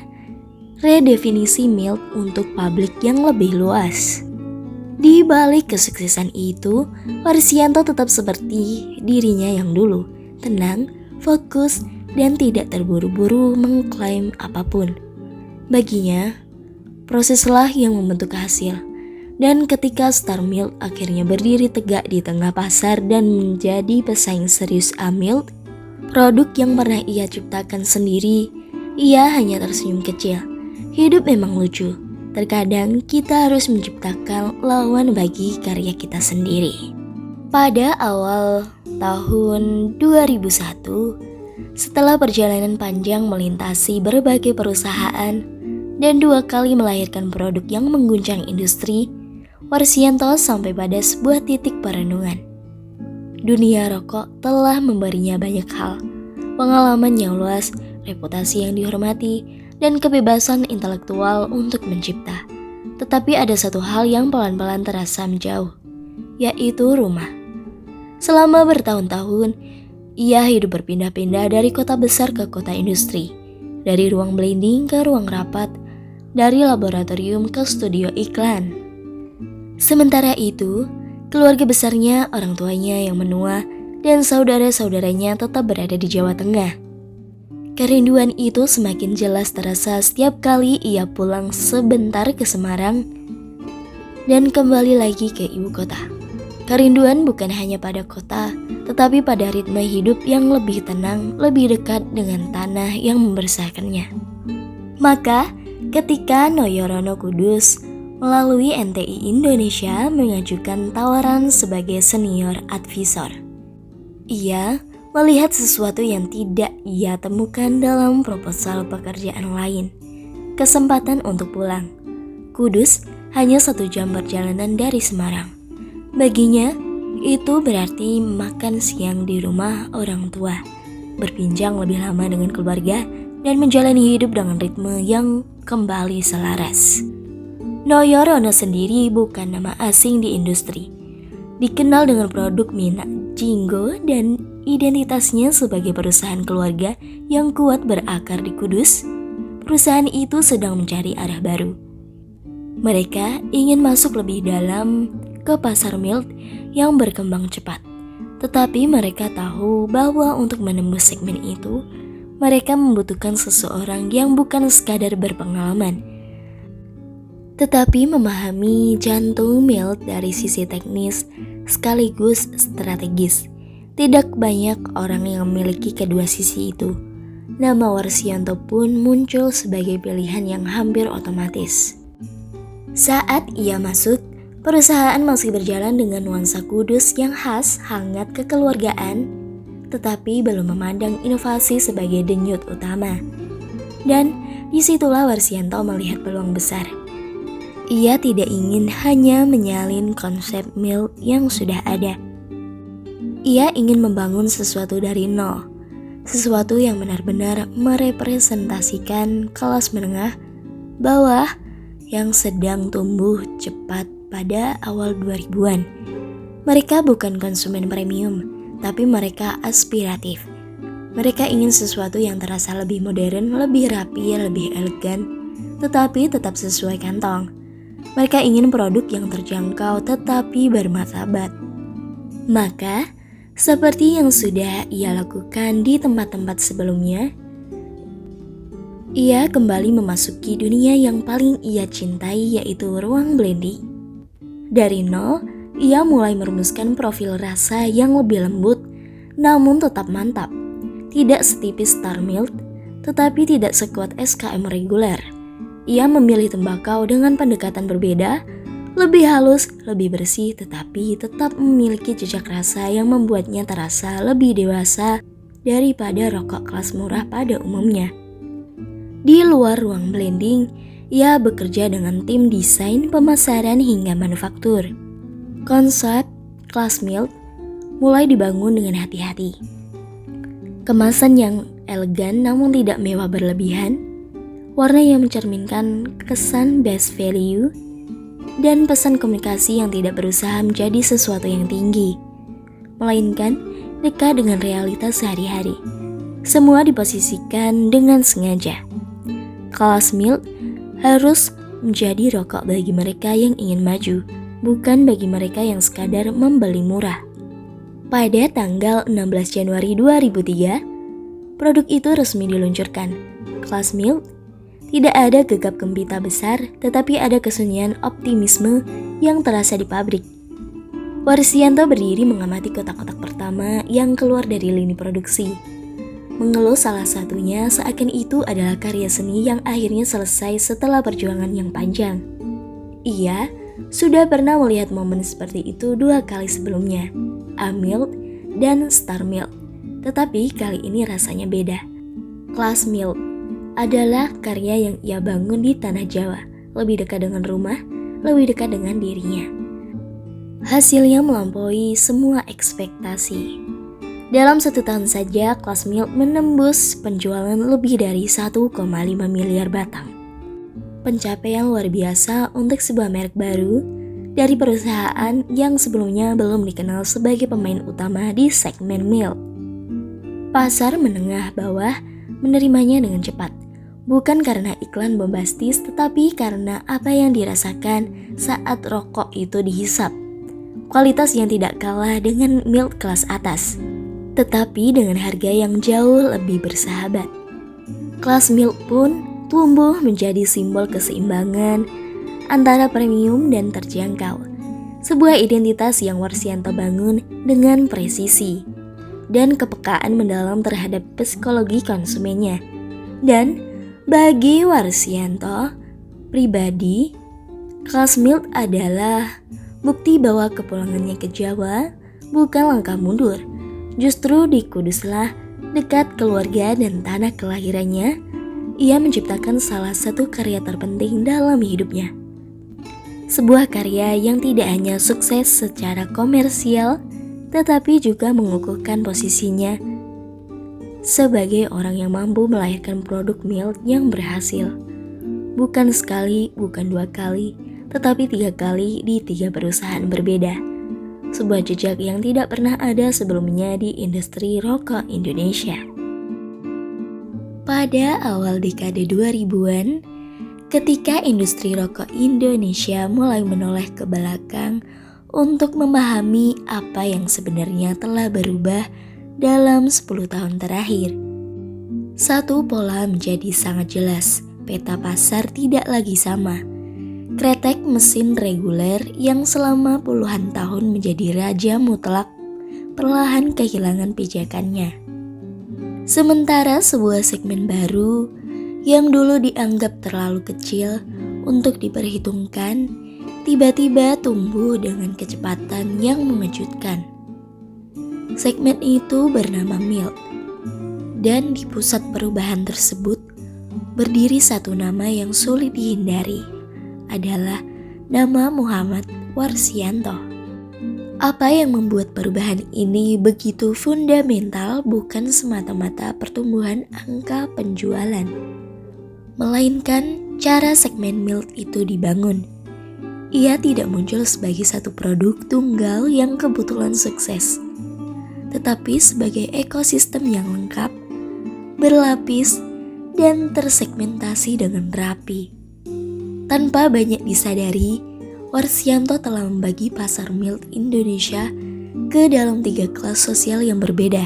redefinisi Milt untuk publik yang lebih luas. Di balik kesuksesan itu, Warsianto tetap seperti dirinya yang dulu, tenang, fokus, dan tidak terburu-buru mengklaim apapun. Baginya, proseslah yang membentuk hasil. Dan ketika Star Milt akhirnya berdiri tegak di tengah pasar dan menjadi pesaing serius Amilt, produk yang pernah ia ciptakan sendiri, ia hanya tersenyum kecil. Hidup memang lucu. Terkadang kita harus menciptakan lawan bagi karya kita sendiri. Pada awal tahun 2001, setelah perjalanan panjang melintasi berbagai perusahaan dan 2 kali melahirkan produk yang mengguncang industri, Warsianto sampai pada sebuah titik perenungan. Dunia rokok telah memberinya banyak hal, pengalaman yang luas, reputasi yang dihormati, dan kebebasan intelektual untuk mencipta. Tetapi ada satu hal yang pelan-pelan terasa menjauh, yaitu rumah. Selama bertahun-tahun, ia hidup berpindah-pindah dari kota besar ke kota industri, dari ruang blending ke ruang rapat, dari laboratorium ke studio iklan. Sementara itu, keluarga besarnya, orang tuanya yang menua, dan saudara-saudaranya tetap berada di Jawa Tengah. Kerinduan itu semakin jelas terasa setiap kali ia pulang sebentar ke Semarang dan kembali lagi ke ibu kota. Kerinduan bukan hanya pada kota, tetapi pada ritme hidup yang lebih tenang, lebih dekat dengan tanah yang membersihkannya. Maka, ketika Noyorono Kudus Melalui NTI Indonesia mengajukan tawaran sebagai senior advisor. Ia melihat sesuatu yang tidak ia temukan dalam proposal pekerjaan lain. Kesempatan untuk pulang. Kudus hanya 1 jam perjalanan dari Semarang. Baginya, itu berarti makan siang di rumah orang tua, berbincang lebih lama dengan keluarga, dan menjalani hidup dengan ritme yang kembali selaras. Noyorono sendiri bukan nama asing di industri. Dikenal dengan produk Mina Jinggo dan identitasnya sebagai perusahaan keluarga yang kuat berakar di Kudus. Perusahaan itu sedang mencari arah baru. Mereka ingin masuk lebih dalam ke pasar milk yang berkembang cepat. Tetapi mereka tahu bahwa untuk menembus segmen itu, mereka membutuhkan seseorang yang bukan sekadar berpengalaman, tetapi memahami jantung milk dari sisi teknis sekaligus strategis. Tidak banyak orang yang memiliki kedua sisi itu. Nama Warsianto pun muncul sebagai pilihan yang hampir otomatis. Saat ia masuk, perusahaan masih berjalan dengan nuansa Kudus yang khas, hangat kekeluargaan, tetapi belum memandang inovasi sebagai denyut utama. Dan disitulah Warsianto melihat peluang besar. Ia tidak ingin hanya menyalin konsep milk yang sudah ada. Ia ingin membangun sesuatu dari nol, sesuatu yang benar-benar merepresentasikan kelas menengah bawah yang sedang tumbuh cepat pada awal 2000-an. Mereka bukan konsumen premium, tapi mereka aspiratif. Mereka ingin sesuatu yang terasa lebih modern, lebih rapi, lebih elegan, tetapi tetap sesuai kantong. Mereka ingin produk yang terjangkau tetapi bermartabat. Maka, seperti yang sudah ia lakukan di tempat-tempat sebelumnya, ia kembali memasuki dunia yang paling ia cintai, yaitu ruang blending. Dari nol, ia mulai merumuskan profil rasa yang lebih lembut namun tetap mantap. Tidak setipis Star Milk, tetapi tidak sekuat SKM reguler. Ia memilih tembakau dengan pendekatan berbeda, lebih halus, lebih bersih, tetapi tetap memiliki jejak rasa yang membuatnya terasa lebih dewasa daripada rokok kelas murah pada umumnya. Di luar ruang blending, ia bekerja dengan tim desain, pemasaran hingga manufaktur. Konsep kelas milk mulai dibangun dengan hati-hati. Kemasan yang elegan namun tidak mewah berlebihan, warna yang mencerminkan kesan best value, dan pesan komunikasi yang tidak berusaha menjadi sesuatu yang tinggi, melainkan dekat dengan realitas sehari-hari. Semua diposisikan dengan sengaja. Kelas milk harus menjadi rokok bagi mereka yang ingin maju, bukan bagi mereka yang sekadar membeli murah. Pada tanggal 16 Januari 2003, produk itu resmi diluncurkan. Kelas milk. Tidak ada gegap gempita besar, tetapi ada kesunyian optimisme yang terasa di pabrik. Warsianto berdiri mengamati kotak-kotak pertama yang keluar dari lini produksi. Mengeluh salah satunya seakan itu adalah karya seni yang akhirnya selesai setelah perjuangan yang panjang. Ia sudah pernah melihat momen seperti itu 2 kali sebelumnya, A-Milk dan Star Milk. Tetapi kali ini rasanya beda. Kelas Milk adalah karya yang ia bangun di tanah Jawa, lebih dekat dengan rumah, lebih dekat dengan dirinya. Hasilnya melampaui semua ekspektasi. Dalam 1 tahun saja, Kelas Milk menembus penjualan lebih dari 1,5 miliar batang. Pencapaian luar biasa untuk sebuah merek baru dari perusahaan yang sebelumnya belum dikenal sebagai pemain utama di segmen milk. Pasar menengah bawah menerimanya dengan cepat. Bukan karena iklan bombastis, tetapi karena apa yang dirasakan saat rokok itu dihisap. Kualitas yang tidak kalah dengan milk kelas atas, tetapi dengan harga yang jauh lebih bersahabat. Kelas milk pun tumbuh menjadi simbol keseimbangan antara premium dan terjangkau. Sebuah identitas yang Warsianto bangun dengan presisi dan kepekaan mendalam terhadap psikologi konsumennya. Dan bagi Warsianto pribadi, Kelas Milk adalah bukti bahwa kepulangannya ke Jawa bukan langkah mundur. Justru di Kuduslah, dekat keluarga dan tanah kelahirannya, ia menciptakan salah satu karya terpenting dalam hidupnya. Sebuah karya yang tidak hanya sukses secara komersial, tetapi juga mengukuhkan posisinya sebagai orang yang mampu melahirkan produk milk yang berhasil. Bukan sekali, bukan 2 kali, tetapi 3 kali di 3 perusahaan berbeda. Sebuah jejak yang tidak pernah ada sebelumnya di industri rokok Indonesia. Pada awal dekade 2000-an, ketika industri rokok Indonesia mulai menoleh ke belakang untuk memahami apa yang sebenarnya telah berubah dalam 10 tahun terakhir. Satu pola menjadi sangat jelas, peta pasar tidak lagi sama. Kretek mesin reguler yang selama puluhan tahun menjadi raja mutlak perlahan kehilangan pijakannya. Sementara sebuah segmen baru yang dulu dianggap terlalu kecil untuk diperhitungkan, tiba-tiba tumbuh dengan kecepatan yang mengejutkan. Segmen itu bernama Milk, dan di pusat perubahan tersebut berdiri satu nama yang sulit dihindari, adalah nama Muhammad Warsianto. Apa yang membuat perubahan ini begitu fundamental bukan semata-mata pertumbuhan angka penjualan, melainkan cara segmen Milk itu dibangun. Ia tidak muncul sebagai satu produk tunggal yang kebetulan sukses, tetapi sebagai ekosistem yang lengkap, berlapis, dan tersegmentasi dengan rapi. Tanpa banyak disadari, Warsianto telah membagi pasar milk Indonesia ke dalam 3 kelas sosial yang berbeda,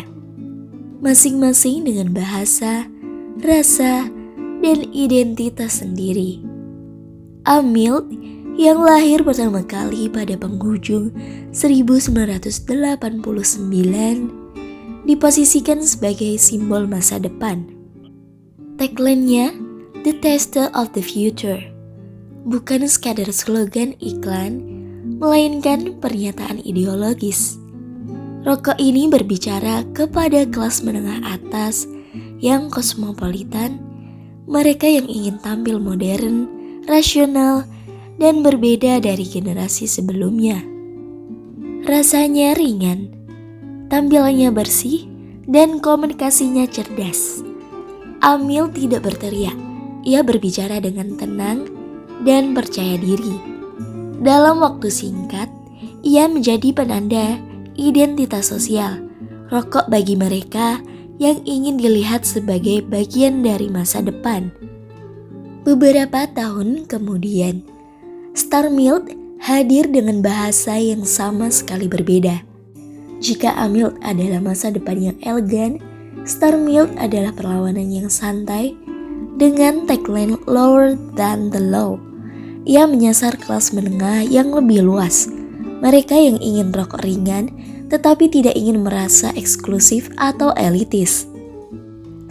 masing-masing dengan bahasa, rasa, dan identitas sendiri. A-Milk yang lahir pertama kali pada penghujung 1989 diposisikan sebagai simbol masa depan. Tagline-nya, "The Taster of the Future", bukan sekadar slogan iklan, melainkan pernyataan ideologis. Rokok ini berbicara kepada kelas menengah atas yang kosmopolitan, mereka yang ingin tampil modern, rasional, dan berbeda dari generasi sebelumnya. Rasanya ringan, tampilannya bersih, dan komunikasinya cerdas. Amil tidak berteriak, ia berbicara dengan tenang dan percaya diri. Dalam waktu singkat, ia menjadi penanda identitas sosial, rokok bagi mereka yang ingin dilihat sebagai bagian dari masa depan. Beberapa tahun kemudian, Star Milk hadir dengan bahasa yang sama sekali berbeda. Jika A-Milk adalah masa depan yang elegan, Star Milk adalah perlawanan yang santai dengan tagline "Lower than the Law". Ia menyasar kelas menengah yang lebih luas, mereka yang ingin rokok ringan tetapi tidak ingin merasa eksklusif atau elitis.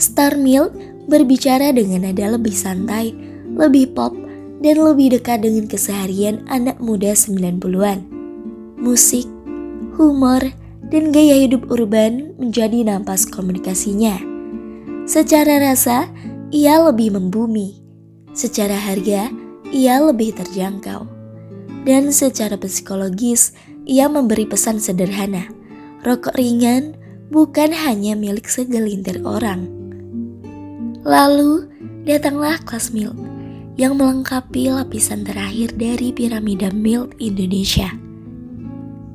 Star Milk berbicara dengan nada lebih santai, lebih pop, dan lebih dekat dengan keseharian anak muda 90-an. Musik, humor, dan gaya hidup urban menjadi napas komunikasinya. Secara rasa, ia lebih membumi. Secara harga, ia lebih terjangkau. Dan secara psikologis, ia memberi pesan sederhana. Rokok ringan bukan hanya milik segelintir orang. Lalu, datanglah kelas Milk yang melengkapi lapisan terakhir dari piramida Milk Indonesia.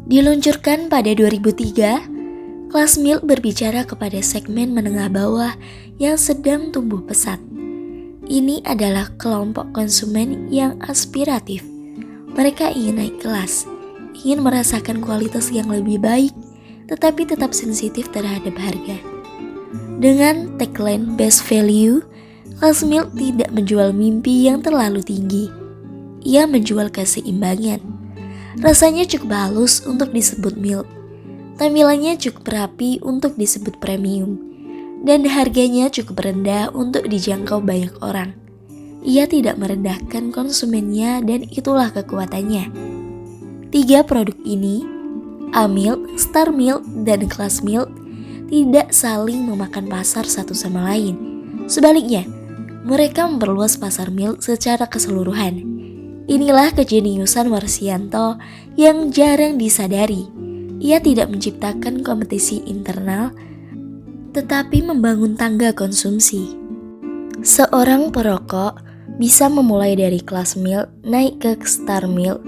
Diluncurkan pada 2003, kelas Milk berbicara kepada segmen menengah bawah yang sedang tumbuh pesat. Ini adalah kelompok konsumen yang aspiratif. Mereka ingin naik kelas, ingin merasakan kualitas yang lebih baik, tetapi tetap sensitif terhadap harga. Dengan tagline "Best Value", kelas Milk tidak menjual mimpi yang terlalu tinggi. Ia menjual keseimbangan. Rasanya cukup halus untuk disebut milk, tampilannya cukup rapi untuk disebut premium, dan harganya cukup rendah untuk dijangkau banyak orang. Ia tidak merendahkan konsumennya dan itulah kekuatannya. 3 produk ini, Amilk, Star Milk, dan Class Milk, tidak saling memakan pasar satu sama lain. Sebaliknya, mereka memperluas pasar milk secara keseluruhan. Inilah kejeniusan Warsianto yang jarang disadari. Ia tidak menciptakan kompetisi internal, tetapi membangun tangga konsumsi. Seorang perokok bisa memulai dari Class Milk, naik ke Star Milk,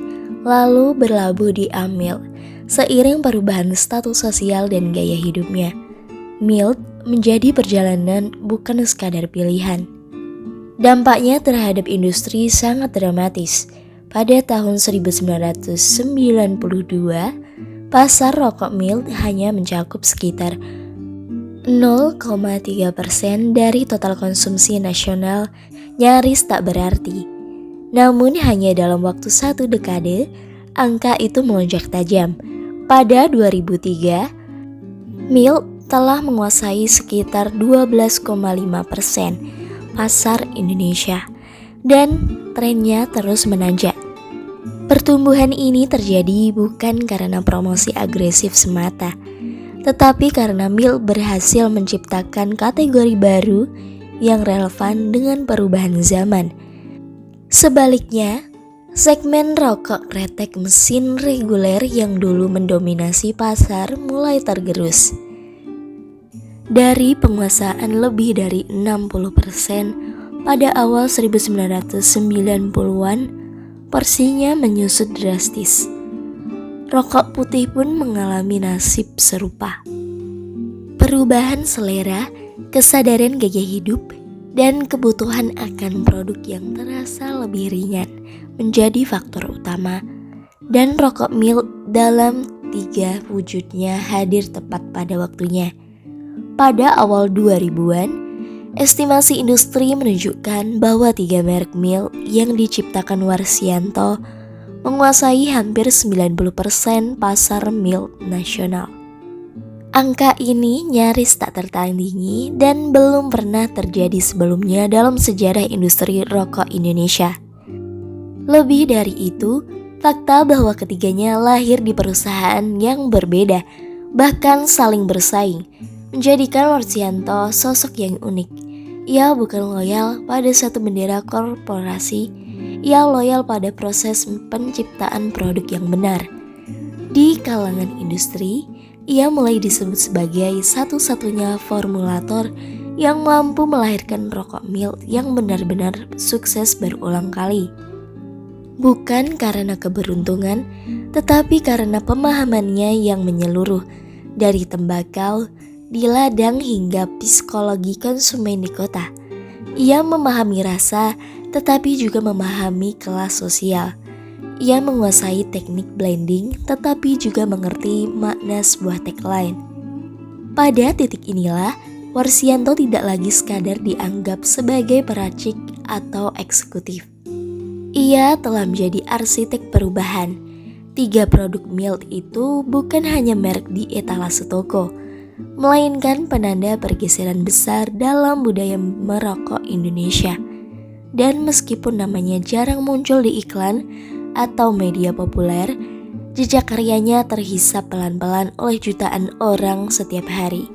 lalu berlabuh di Amilk, seiring perubahan status sosial dan gaya hidupnya. Milk menjadi perjalanan, bukan sekadar pilihan. Dampaknya terhadap industri sangat dramatis. Pada tahun 1992, pasar rokok Milk hanya mencakup sekitar 0,3% dari total konsumsi nasional, nyaris tak berarti. Namun hanya dalam waktu 1 dekade, angka itu melonjak tajam. Pada 2003, Milk telah menguasai sekitar 12,5% pasar Indonesia dan trennya terus menanjak. Pertumbuhan ini terjadi bukan karena promosi agresif semata, tetapi karena Milk berhasil menciptakan kategori baru yang relevan dengan perubahan zaman. Sebaliknya, segmen rokok kretek mesin reguler yang dulu mendominasi pasar mulai tergerus. Dari penguasaan lebih dari 60% pada awal 1990-an, porsinya menyusut drastis. Rokok putih pun mengalami nasib serupa. Perubahan selera, kesadaran gaya hidup, dan kebutuhan akan produk yang terasa lebih ringan menjadi faktor utama, dan rokok Milk dalam 3 wujudnya hadir tepat pada waktunya. Pada awal 2000-an, estimasi industri menunjukkan bahwa 3 merek Milk yang diciptakan Warsianto menguasai hampir 90% pasar Milk nasional. Angka ini nyaris tak tertandingi dan belum pernah terjadi sebelumnya dalam sejarah industri rokok Indonesia. Lebih dari itu, fakta bahwa ketiganya lahir di perusahaan yang berbeda, bahkan saling bersaing, menjadikan Warsianto sosok yang unik. Ia bukan loyal pada satu bendera korporasi, ia loyal pada proses penciptaan produk yang benar. Di kalangan industri, ia mulai disebut sebagai satu-satunya formulator yang mampu melahirkan rokok Milk yang benar-benar sukses berulang kali. Bukan karena keberuntungan, tetapi karena pemahamannya yang menyeluruh, dari tembakau, di ladang hingga psikologi konsumen di kota. Ia memahami rasa, tetapi juga memahami kelas sosial. Ia menguasai teknik blending, tetapi juga mengerti makna sebuah tagline. Pada titik inilah, Warsianto tidak lagi sekadar dianggap sebagai peracik atau eksekutif. Ia telah menjadi arsitek perubahan. 3 produk Milk itu bukan hanya merek di etalase toko, melainkan penanda pergeseran besar dalam budaya merokok Indonesia. Dan meskipun namanya jarang muncul di iklan atau media populer, jejak karyanya terhisap pelan-pelan oleh jutaan orang setiap hari,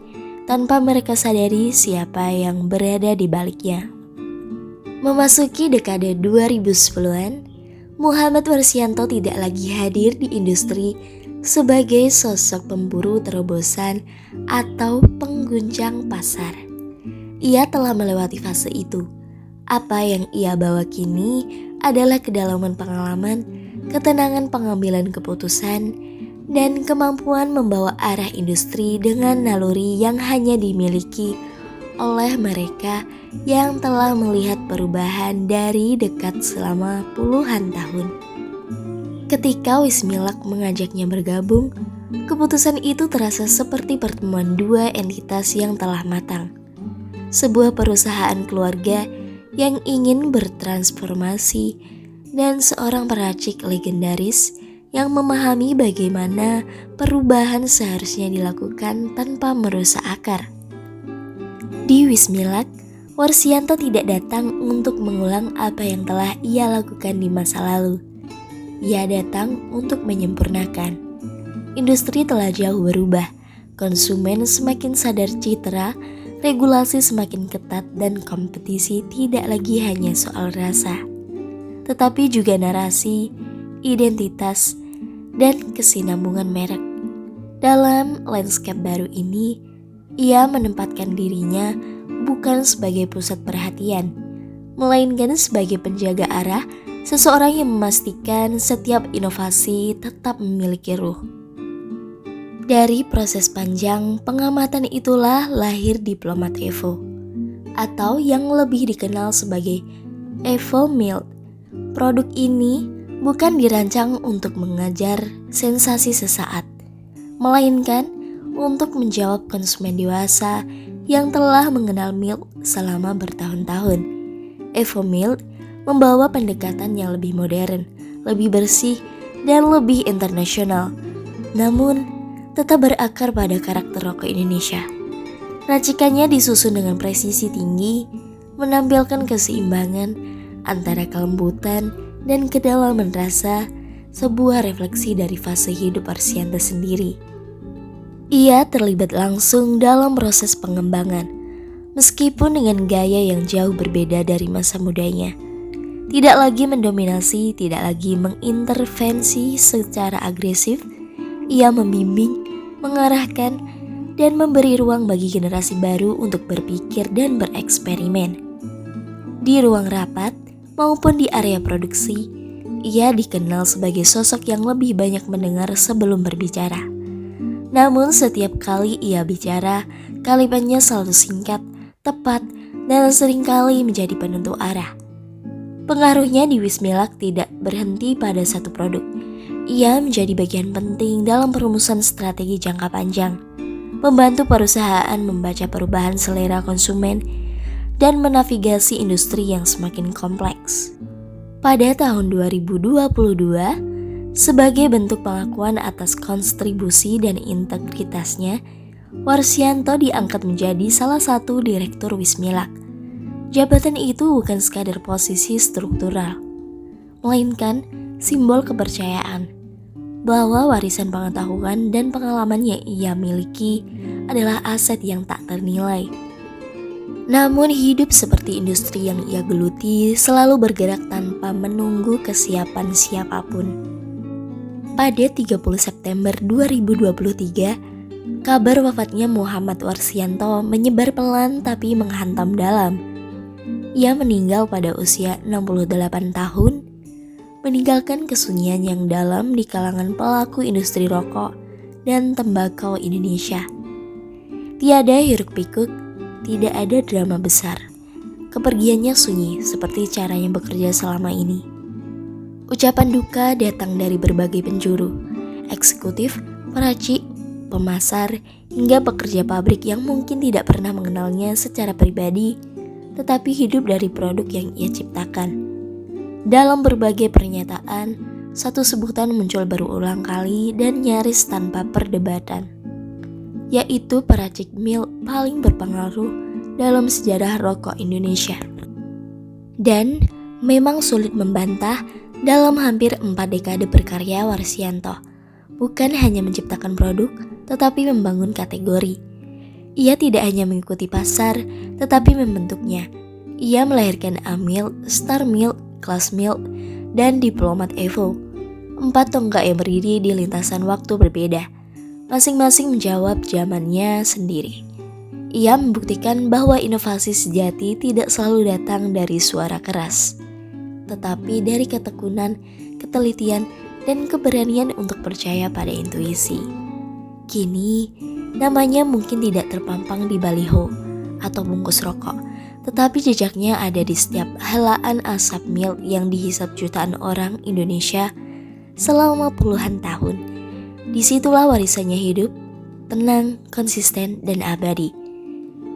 tanpa mereka sadari siapa yang berada di baliknya. Memasuki dekade 2010-an, Muhammad Warsianto tidak lagi hadir di industri sebagai sosok pemburu terobosan atau pengguncang pasar. Ia telah melewati fase itu. Apa yang ia bawa kini adalah kedalaman pengalaman, ketenangan pengambilan keputusan, dan kemampuan membawa arah industri dengan naluri yang hanya dimiliki oleh mereka yang telah melihat perubahan dari dekat selama puluhan tahun. Ketika Wismilak mengajaknya bergabung, keputusan itu terasa seperti pertemuan 2 entitas yang telah matang. Sebuah perusahaan keluarga yang ingin bertransformasi dan seorang peracik legendaris yang memahami bagaimana perubahan seharusnya dilakukan tanpa merusak akar. Di Wismilak, Warsianto tidak datang untuk mengulang apa yang telah ia lakukan di masa lalu. Ia datang untuk menyempurnakan. Industri telah jauh berubah, konsumen semakin sadar citra, regulasi semakin ketat dan kompetisi tidak lagi hanya soal rasa, tetapi juga narasi, identitas, dan kesinambungan merek. Dalam landscape baru ini, ia menempatkan dirinya bukan sebagai pusat perhatian, melainkan sebagai penjaga arah, seseorang yang memastikan setiap inovasi tetap memiliki ruh. Dari proses panjang pengamatan itulah lahir Diplomat Evo, atau yang lebih dikenal sebagai Evo Milk. Produk ini bukan dirancang untuk mengajar sensasi sesaat, melainkan untuk menjawab konsumen dewasa yang telah mengenal milk selama bertahun-tahun. Evo Milk membawa pendekatan yang lebih modern, lebih bersih, dan lebih internasional, namun tetap berakar pada karakter rokok Indonesia. Racikannya disusun dengan presisi tinggi, menampilkan keseimbangan antara kelembutan dan kedalaman rasa, sebuah refleksi dari fase hidup Warsianto sendiri. Ia terlibat langsung dalam proses pengembangan, meskipun dengan gaya yang jauh berbeda dari masa mudanya. Tidak lagi mendominasi, tidak lagi mengintervensi secara agresif, ia membimbing, mengarahkan, dan memberi ruang bagi generasi baru untuk berpikir dan bereksperimen. Di ruang rapat maupun di area produksi, ia dikenal sebagai sosok yang lebih banyak mendengar sebelum berbicara. Namun setiap kali ia bicara, kalimatnya selalu singkat, tepat, dan seringkali menjadi penentu arah. Pengaruhnya di Wismilak tidak berhenti pada satu produk. Ia menjadi bagian penting dalam perumusan strategi jangka panjang, membantu perusahaan membaca perubahan selera konsumen, dan menavigasi industri yang semakin kompleks. Pada tahun 2022, sebagai bentuk pengakuan atas kontribusi dan integritasnya, Warsianto diangkat menjadi salah satu direktur Wismilak. Jabatan itu bukan sekadar posisi struktural, melainkan simbol kepercayaan bahwa warisan pengetahuan dan pengalaman yang ia miliki adalah aset yang tak ternilai. Namun hidup seperti industri yang ia geluti selalu bergerak tanpa menunggu kesiapan siapapun. Pada 30 September 2023, kabar wafatnya Muhammad Warsianto menyebar pelan tapi menghantam dalam. Ia meninggal pada usia 68 tahun, meninggalkan kesunyian yang dalam di kalangan pelaku industri rokok dan tembakau Indonesia. Tiada hiruk-pikuk, tidak ada drama besar. Kepergiannya sunyi seperti caranya bekerja selama ini. Ucapan duka datang dari berbagai penjuru, eksekutif, peracik, pemasar, hingga pekerja pabrik yang mungkin tidak pernah mengenalnya secara pribadi, tetapi hidup dari produk yang ia ciptakan. Dalam berbagai pernyataan, satu sebutan muncul berulang kali dan nyaris tanpa perdebatan, yaitu peracik milk paling berpengaruh dalam sejarah rokok Indonesia. Dan memang sulit membantah, dalam hampir 4 dekade berkarya Warsianto bukan hanya menciptakan produk, tetapi membangun kategori. Ia tidak hanya mengikuti pasar, tetapi membentuknya. Ia melahirkan Amil, Star Milk, Class Milk, dan Diplomat Evo. 4 tonggak yang berdiri di lintasan waktu berbeda, masing-masing menjawab zamannya sendiri. Ia membuktikan bahwa inovasi sejati tidak selalu datang dari suara keras, tetapi dari ketekunan, ketelitian, dan keberanian untuk percaya pada intuisi. Kini, namanya mungkin tidak terpampang di baliho atau bungkus rokok, tetapi jejaknya ada di setiap helaan asap milk yang dihisap jutaan orang Indonesia selama puluhan tahun. Disitulah warisannya hidup, tenang, konsisten, dan abadi.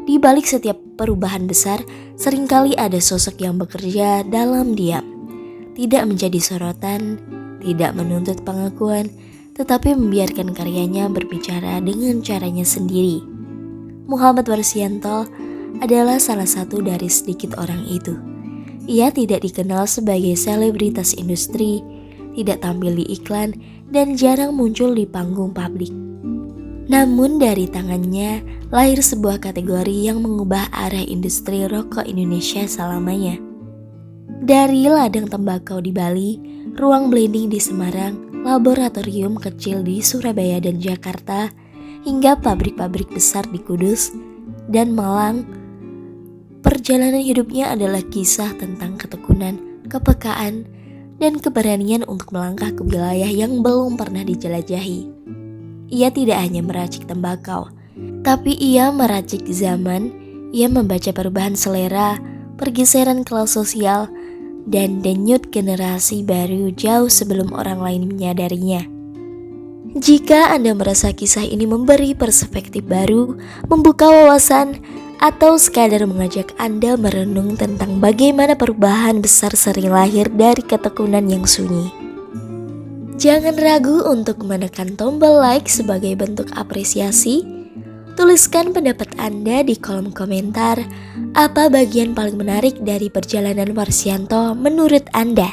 Di balik setiap perubahan besar, seringkali ada sosok yang bekerja dalam diam, tidak menjadi sorotan, tidak menuntut pengakuan, tetapi membiarkan karyanya berbicara dengan caranya sendiri. Muhammad Warsianto adalah salah satu dari sedikit orang itu. Ia tidak dikenal sebagai selebritas industri, tidak tampil di iklan, dan jarang muncul di panggung publik. Namun dari tangannya lahir sebuah kategori yang mengubah arah industri rokok Indonesia selamanya. Dari ladang tembakau di Bali, ruang blending di Semarang, laboratorium kecil di Surabaya dan Jakarta, hingga pabrik-pabrik besar di Kudus dan Malang, perjalanan hidupnya adalah kisah tentang ketekunan, kepekaan, dan keberanian untuk melangkah ke wilayah yang belum pernah dijelajahi. Ia tidak hanya meracik tembakau, tapi ia meracik zaman. Ia membaca perubahan selera, pergeseran kelas sosial, dan denyut generasi baru jauh sebelum orang lain menyadarinya. Jika Anda merasa kisah ini memberi perspektif baru, membuka wawasan, atau sekadar mengajak Anda merenung tentang bagaimana perubahan besar sering lahir dari ketekunan yang sunyi, jangan ragu untuk menekan tombol like sebagai bentuk apresiasi. Tuliskan pendapat Anda di kolom komentar. Apa bagian paling menarik dari perjalanan Warsianto menurut Anda?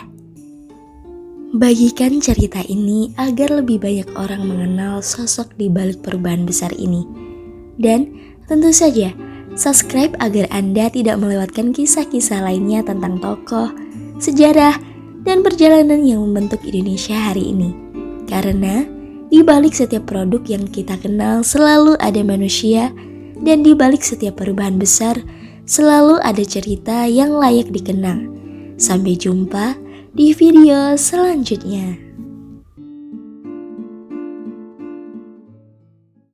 Bagikan cerita ini agar lebih banyak orang mengenal sosok di balik perubahan besar ini. Dan tentu saja, subscribe agar Anda tidak melewatkan kisah-kisah lainnya tentang tokoh, sejarah, dan perjalanan yang membentuk Indonesia hari ini. Karena di balik setiap produk yang kita kenal selalu ada manusia, dan di balik setiap perubahan besar selalu ada cerita yang layak dikenang. Sampai jumpa di video selanjutnya.